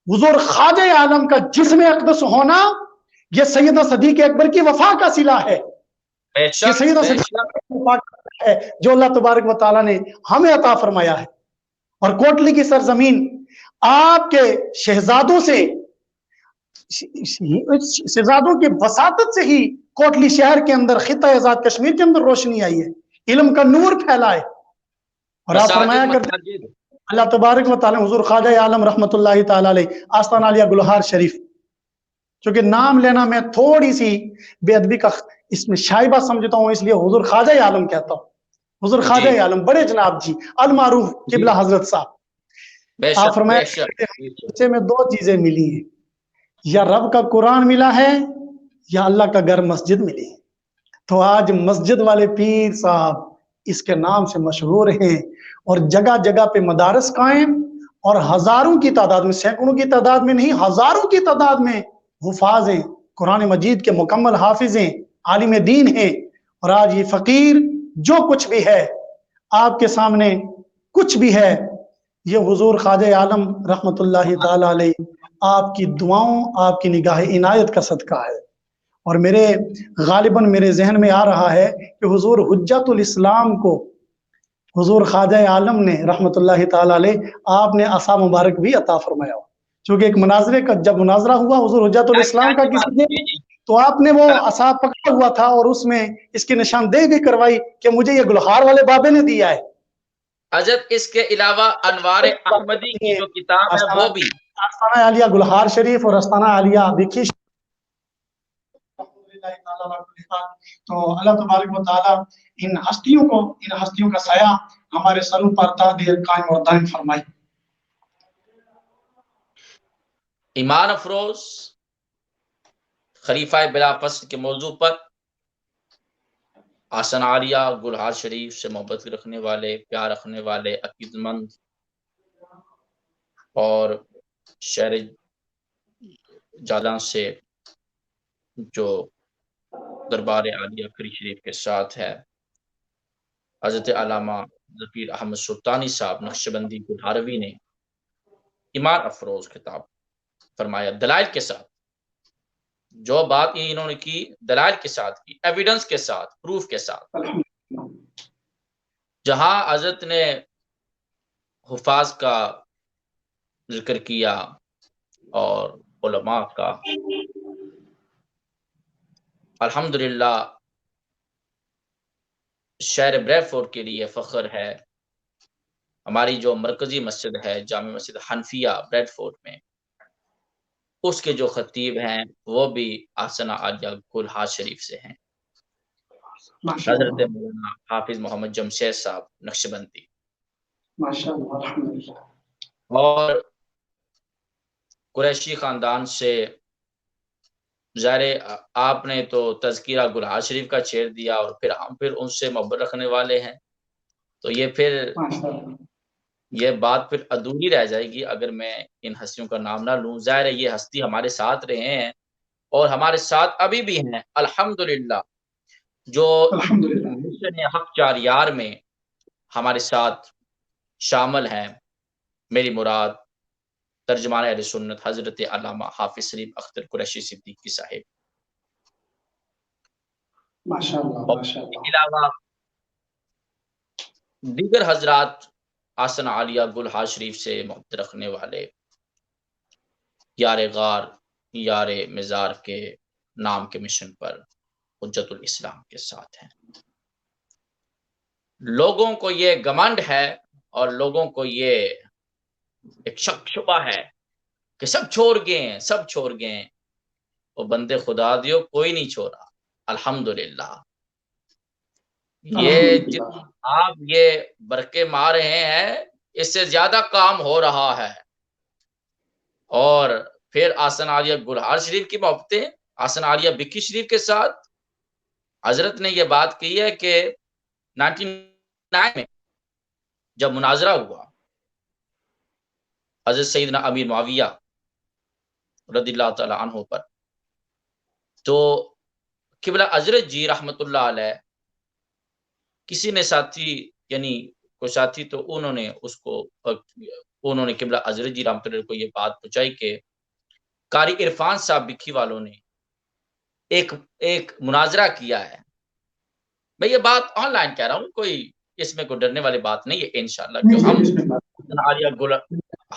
حضور خواجہ عالم کا جسم اقدس ہونا، یہ سیدنا صدیق اکبر کی وفا کا صلہ ہے. یہ سیدنا صدیق اکبر کی وفا کا صلہ ہے جو اللہ تبارک و تعالیٰ نے ہمیں عطا فرمایا ہے. اور کوٹلی کی سرزمین آپ کے شہزادوں سے، شہزادوں کی وساطت سے ہی کوٹلی شہر کے اندر، خطہ آزاد کشمیر کے اندر روشنی آئی ہے، علم کا نور پھیلا ہے. اور آپ فرمایا کرتے ہیں اللہ تبارک و تعالیٰ حضور خواجہ عالم رحمت اللہ تعالی علیہ آستانہ عالیہ گلہار شریف، چونکہ نام لینا میں تھوڑی سی بے ادبی کا اس میں شائبہ سمجھتا ہوں، اس لیے حضور خواجہ عالم کہتا ہوں. حضور خواجہ عالم بڑے جناب جی المعروف قبلہ حضرت صاحب، آپ فرمایا میں دو چیزیں ملی ہیں، یا رب کا قرآن ملا ہے یا اللہ کا گھر مسجد ملی ہے. تو آج مسجد والے پیر صاحب اس کے نام سے مشہور ہیں، اور جگہ جگہ پہ مدارس قائم، اور ہزاروں کی تعداد میں، سینکڑوں کی تعداد میں نہیں، ہزاروں کی تعداد میں حفاظ ہیں، قرآن مجید کے مکمل حافظ ہیں، عالم دین ہیں. اور آج یہ فقیر جو کچھ بھی ہے آپ کے سامنے، کچھ بھی ہے، یہ حضور خواجہ عالم رحمت اللہ تعالی علیہ آپ کی دعاؤں، آپ کی نگاہ عنایت کا صدقہ ہے. اور میرے غالباً میرے ذہن میں آ رہا ہے کہ حضور حجت الاسلام کو حضور خواجہ عالم نے رحمت اللہ تعالی علیہ آپ نے عصا مبارک بھی عطا فرمایا. چونکہ ایک مناظرے کا جب مناظرہ ہوا حضور حجت الاسلام کا کسی نے، تو آپ نے وہ عصا پکڑا ہوا تھا اور اس میں اس کی نشاندہی بھی کروائی کہ مجھے یہ گلہار والے بابے نے دیا ہے. عجب، اس کے علاوہ انوار احمدی کی جو کتاب ہے وہ بھی آستانہ عالیہ گلہار شریف اور آستانہ عالیہ بکھی. تو اللہ تبارک و تعالیٰ ان ہستیوں کا سایہ ہمارے سروں پر تا دیر قائم اور دائم فرمائے. ایمان افروز خلیفہ بلا فصل کے موضوع پر آستانہ عالیہ گلہار شریف سے محبت رکھنے والے، پیار رکھنے والے، عقیدت مند اور شہر جالان سے جو دربار عالیہ کری شریف کے ساتھ ہے، حضرت علامہ ظفیر احمد سلطانی صاحب نقشبندی گلہاروی نے ایمان افروز خطاب فرمایا، دلائل کے ساتھ. جو بات انہوں نے کی دلائل کے ساتھ کی، ایویڈنس کے ساتھ، پروف کے ساتھ. جہاں حضرت نے حفاظ کا ذکر کیا اور علماء کا، الحمدللہ شہر بریڈ فورڈ کے لیے فخر ہے. ہماری جو مرکزی مسجد ہے جامع مسجد حنفیہ بریڈ فورڈ میں، اس کے جو خطیب ہیں وہ بھی آستانہ عالیہ گلہار شریف سے ہیں، حضرت مولانا حافظ محمد جمشید صاحب نقشبندی. اور قریشی خاندان سے ظاہر آپ نے تو تذکرہ گلہار شریف کا چھیڑ دیا اور پھر ہم پھر ان سے محبت رکھنے والے ہیں، تو یہ پھر یہ بات پھر ادھوری رہ جائے گی اگر میں ان ہستیوں کا نام نہ لوں۔ ظاہر ہے یہ ہستی ہمارے ساتھ رہے ہیں اور ہمارے ساتھ ابھی بھی ہیں الحمدللہ، جو مشن حق چار یار میں ہمارے ساتھ شامل ہیں۔ میری مراد ترجمان اہل سنت حضرت علامہ حافظ شریف اختر قریشی صدیقی صاحب، ماشاءاللہ اس کے علاوہ دیگر حضرات آسن عالیہ گلہار شریف سے محبت رکھنے والے یار غار یار مزار کے نام کے مشن پر حجت الاسلام کے ساتھ ہیں۔ لوگوں کو یہ گمنڈ ہے اور لوگوں کو یہ ایک شک شبہ ہے کہ سب چھوڑ گئے ہیں، سب چھوڑ گئے ہیں، وہ بندے خدا دیو کوئی نہیں چھوڑا الحمدللہ۔ یہ جتنا آپ یہ برقے مار رہے ہیں اس سے زیادہ کام ہو رہا ہے۔ اور پھر آسن عالیہ گلہار شریف کی محبتیں آسن عالیہ بکی شریف کے ساتھ حضرت نے یہ بات کی ہے کہ 99 میں جب مناظرہ ہوا حضرت سیدنا امیر معاویہ رضی اللہ تعالی عنہ پر، تو قبلہ حضرت جی رحمت اللہ علیہ کسی نے ساتھی یعنی کوئی ساتھی تو انہوں نے قبلہ حضرت جی رحمت اللہ کو یہ بات پہنچائی کہ قاری عرفان صاحب بکھی والوں نے ایک مناظرہ کیا ہے۔ میں یہ بات آن لائن کہہ رہا ہوں، کوئی اس میں کوئی ڈرنے والی بات نہیں ہے انشاءاللہ، کہ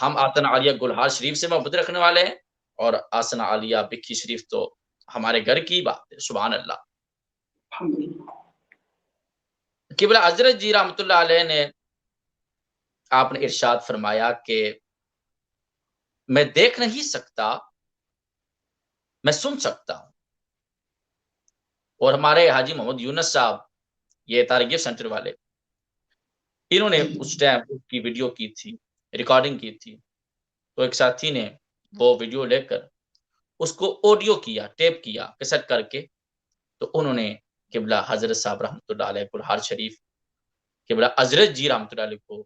ہم آسن عالیہ گلہار شریف سے محبت رکھنے والے ہیں اور آسن عالیہ بکھی شریف تو ہمارے گھر کی بات ہے، سبحان اللہ۔ قبلہ حضرت جی رحمت اللہ علیہ نے آپ نے ارشاد فرمایا کہ میں دیکھ نہیں سکتا، میں سن سکتا ہوں۔ اور ہمارے حاجی محمد یونس صاحب یہ تارگیف سینٹر والے، انہوں نے اس ٹائم کی ویڈیو کی تھی، ریکارڈنگ کی تھی، تو ایک ساتھی نے وہ ویڈیو لے کر اس کو آڈیو کیا، ٹیپ کیا کیسٹ کر کے، تو انہوں نے قبلہ حضرت صاحب رحمۃ اللہ علیہ گلہار شریف قبلہ حضرت جی رحمۃ اللہ علیہ کو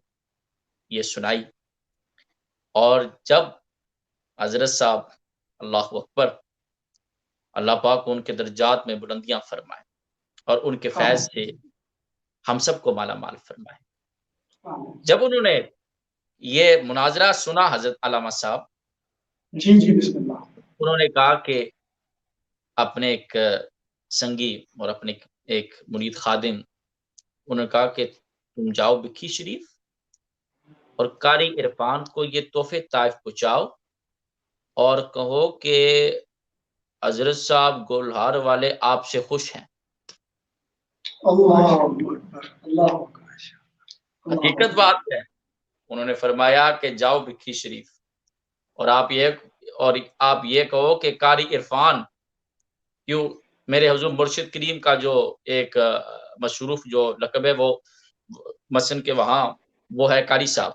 یہ سنائی۔ اور جب حضرت صاحب اللہ اکبر، اللہ پاک ان کے درجات میں بلندیاں فرمائے اور ان کے فیض سے ہم سب کو مالا مال فرمائے۔ جب انہوں نے یہ مناظرہ سنا حضرت علامہ صاحب، جی بسم اللہ، انہوں نے کہا کہ اپنے ایک سنگی اور اپنے ایک مرید خادم، انہوں نے کہا کہ تم جاؤ بکھی شریف اور قاری عرفان کو یہ تحفے طائف پہنچاؤ اور کہو کہ حضرت صاحب گلہار والے آپ سے خوش ہیں۔ اللہ اکبر، اللہ اکبر، حقیقت بات ہے۔ انہوں نے فرمایا کہ جاؤ بکھی شریف اور آپ یہ کہو کہ قاری عرفان کیوں، میرے حضور مرشد کریم کا جو ایک مشروف جو لقب ہے وہ مسن کے وہاں وہ ہے قاری صاحب،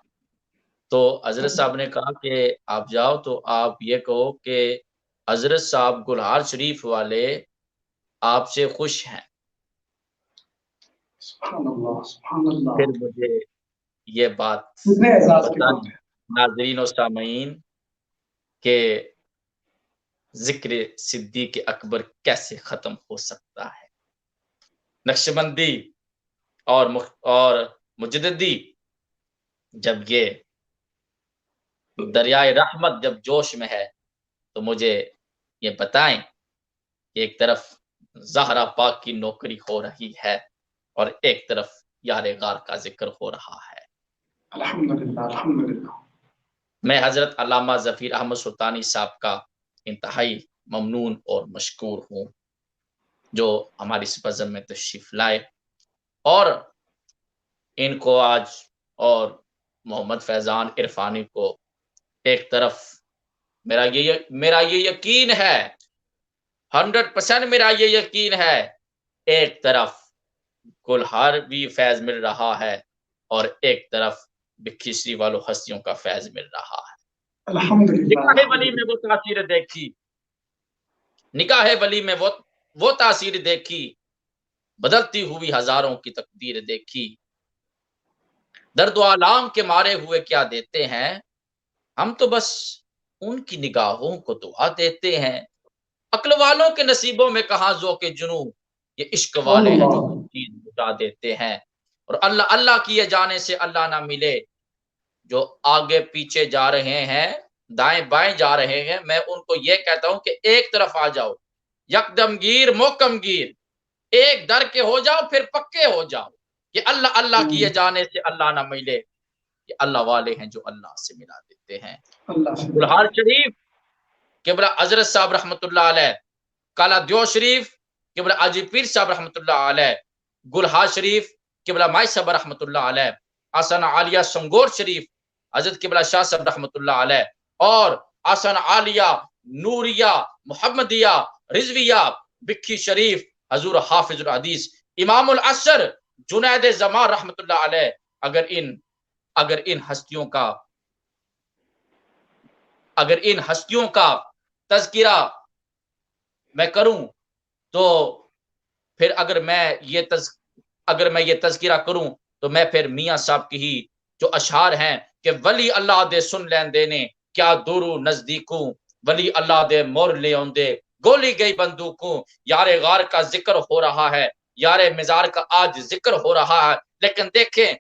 تو حضرت صاحب نے کہا کہ آپ جاؤ تو آپ یہ کہو کہ حضرت صاحب گلہار شریف والے آپ سے خوش ہیں۔ سبحان اللہ، سبحان اللہ، پھر مجھے یہ بات کتنے اعزاز کی بات بتانی ہے۔ ناظرین و سامعین کہ ذکر صدیق اکبر کیسے ختم ہو سکتا ہے۔ نقشبندی اور مجددی جب یہ دریائے رحمت جب جوش میں ہے تو مجھے یہ بتائیں کہ ایک طرف زہرا پاک کی نوکری ہو رہی ہے اور ایک طرف یار غار کا ذکر ہو رہا ہے۔ الحمدللہ، الحمدللہ۔ میں حضرت علامہ ظفیر احمد سلطانی صاحب کا انتہائی ممنون اور مشکور ہوں جو ہماری اس بزم میں تشریف لائے اور ان کو آج اور محمد فیضان عرفانی کو ایک طرف میرا یہ یقین ہے 100% میرا یہ یقین ہے ایک طرف گلہار بھی فیض مل رہا ہے اور ایک طرف بکھی شریف والوں ہستیوں کا فیض مل رہا ہے۔ الحمدللہ نکاح ولی میں وہ تاثیر دیکھی، نکاح ولی میں وہ تاثیر دیکھی، بدلتی ہوئی ہزاروں کی تقدیر دیکھی، درد و آلام کے مارے ہوئے کیا دیتے ہیں، ہم تو بس ان کی نگاہوں کو دعا دیتے ہیں، عقل والوں کے نصیبوں میں کہاں ذوق جنوں، یہ عشق والے ہیں جو اللہ چیز بتا دیتے ہیں، اور اللہ اللہ کیے جانے سے اللہ نہ ملے، جو آگے پیچھے جا رہے ہیں، دائیں بائیں جا رہے ہیں، میں ان کو یہ کہتا ہوں کہ ایک طرف آ جاؤ، یکدم گیر محکم گیر، ایک در کے ہو جاؤ پھر پکے ہو جاؤ، کہ اللہ اللہ کیے جانے سے اللہ نہ ملے، یہ اللہ والے ہیں جو اللہ سے ملا دیتے ہیں۔ اللہ سے گلہار شریف قبلہ حضرت صاحب رحمۃ اللہ علیہ، کالا دیو شریف قبلہ حاجی پیر صاحب رحمۃ اللہ علیہ، گلہار شریف قبلہ مائی صاحب رحمۃ اللہ علیہ، آسانہ عالیہ سنگور شریف حضرت قبلہ شاہ صاحب رحمۃ اللہ علیہ، اور آسانہ عالیہ نوریہ محمدیہ رضویہ بکھی شریف حضور حافظ الحدیث امام العصر جنید زمان رحمۃ اللہ علیہ، اگر ان ہستیوں کا تذکرہ میں کروں تو پھر اگر میں یہ تذکرہ کروں تو میں پھر میاں صاحب کی ہی جو اشعار ہیں کہ ولی اللہ دے سن لین دینے کیا دورو نزدیکوں، ولی اللہ دے مور لے اوندے گولی گئی بندوقوں، یار غار کا ذکر ہو رہا ہے، یار مزار کا آج ذکر ہو رہا ہے، لیکن دیکھیں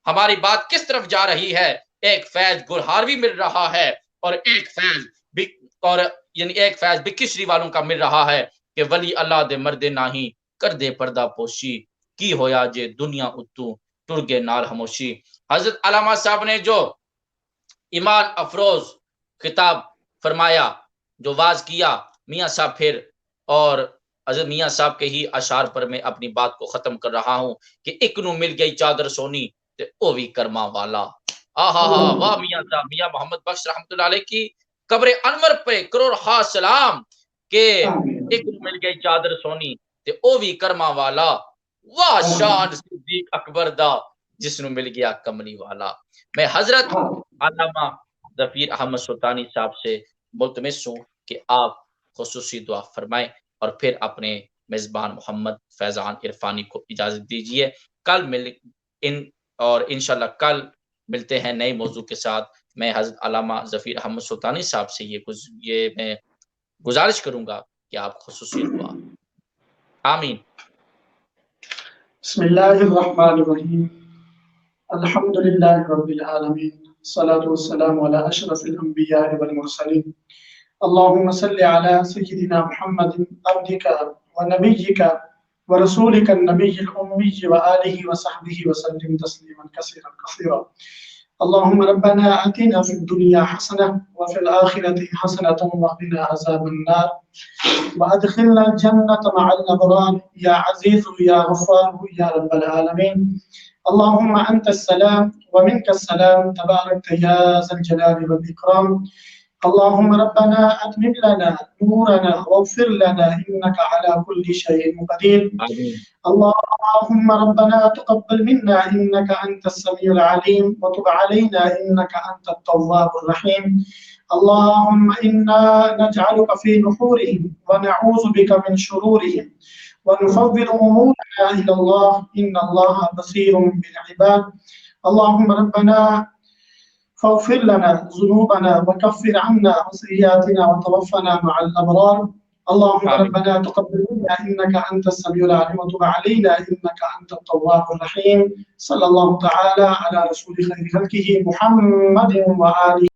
ہماری بات کس طرف جا رہی ہے، ایک فیض گلہار بھی مل رہا ہے، اور ایک فیض بکشری والوں کا مل رہا ہے کہ ولی اللہ دے مرد نہیں کر دے پردہ پوشی، کی ہویا جے دنیا اتو ٹر گے نال خاموشی۔ حضرت علامہ صاحب نے جو ایمان افروز خطاب فرمایا، جو واز کیا میاں صاحب پھر، اور حضرت میاں صاحب کے ہی اشعار پر میں اپنی بات کو ختم کر رہا ہوں کہ ایک نو مل گئی چادر سونی تے او بھی کرما والا، واہ میاں صاحب، میاں محمد بخش رحمۃ اللہ علیہ کی قبر انور پہ کروڑ ہا سلام، کہ ایک نو مل گئی چادر سونی تے او بھی کرما والا، واہ شان صدیق اکبر دا جس نو مل گیا کملی والا۔ میں حضرت علامہ ظفیر احمد سلطانی صاحب سے ملتمس ہوں کہ آپ خصوصی دعا فرمائیں، اور پھر اپنے میزبان محمد فیضان عرفانی کو اجازت دیجیے، اور انشاءاللہ کل ملتے ہیں نئے موضوع کے ساتھ۔ میں حضرت علامہ ظفیر احمد سلطانی صاحب سے یہ میں گزارش کروں گا کہ آپ خصوصی دعا۔ آمین۔ بسم اللہ الرحمن الرحیم، الحمد للہ رب العالمین، الصلاة والسلام علی اشرف الانبیاء والمرسلین، اللہم صلی علی سیدنا محمد عبدک ونبیک ورسولک النبی الامی وآلہ وصحبہ وسلم تسلیما کثیرا کثیرا۔ اللهم ربنا آتنا في الدنيا حسنة وفي الآخرة حسنة وقنا عذاب النار وأدخلنا الجنة مع الأبرار يا عزيز يا غفار يا رب العالمين. اللهم أنت السلام ومنك السلام تبارك يا ذا الجلال والإكرام. اللهم ربنا أتمم لنا نورنا واغفر لنا إنك على كل شيء قدير. اللهم ربنا تقبل منا إنك أنت السميع العليم وتب علينا إنك أنت التواب الرحيم. اللهم إنا نجعلك في نحورهم ونعوذ بك من شرورهم ونفوض أمورنا إلى الله إن الله بصير بالعباد. اللهم ربنا فاغفر لنا ذنوبنا وكفر عنا سيئاتنا وتوفنا مع الأبرار. اللهم ربنا تقبل منا إنك أنت السميع العليم وتب علينا إنك أنت التواب الرحيم. صلى الله تعالى على رسول خير خلقه محمد وآله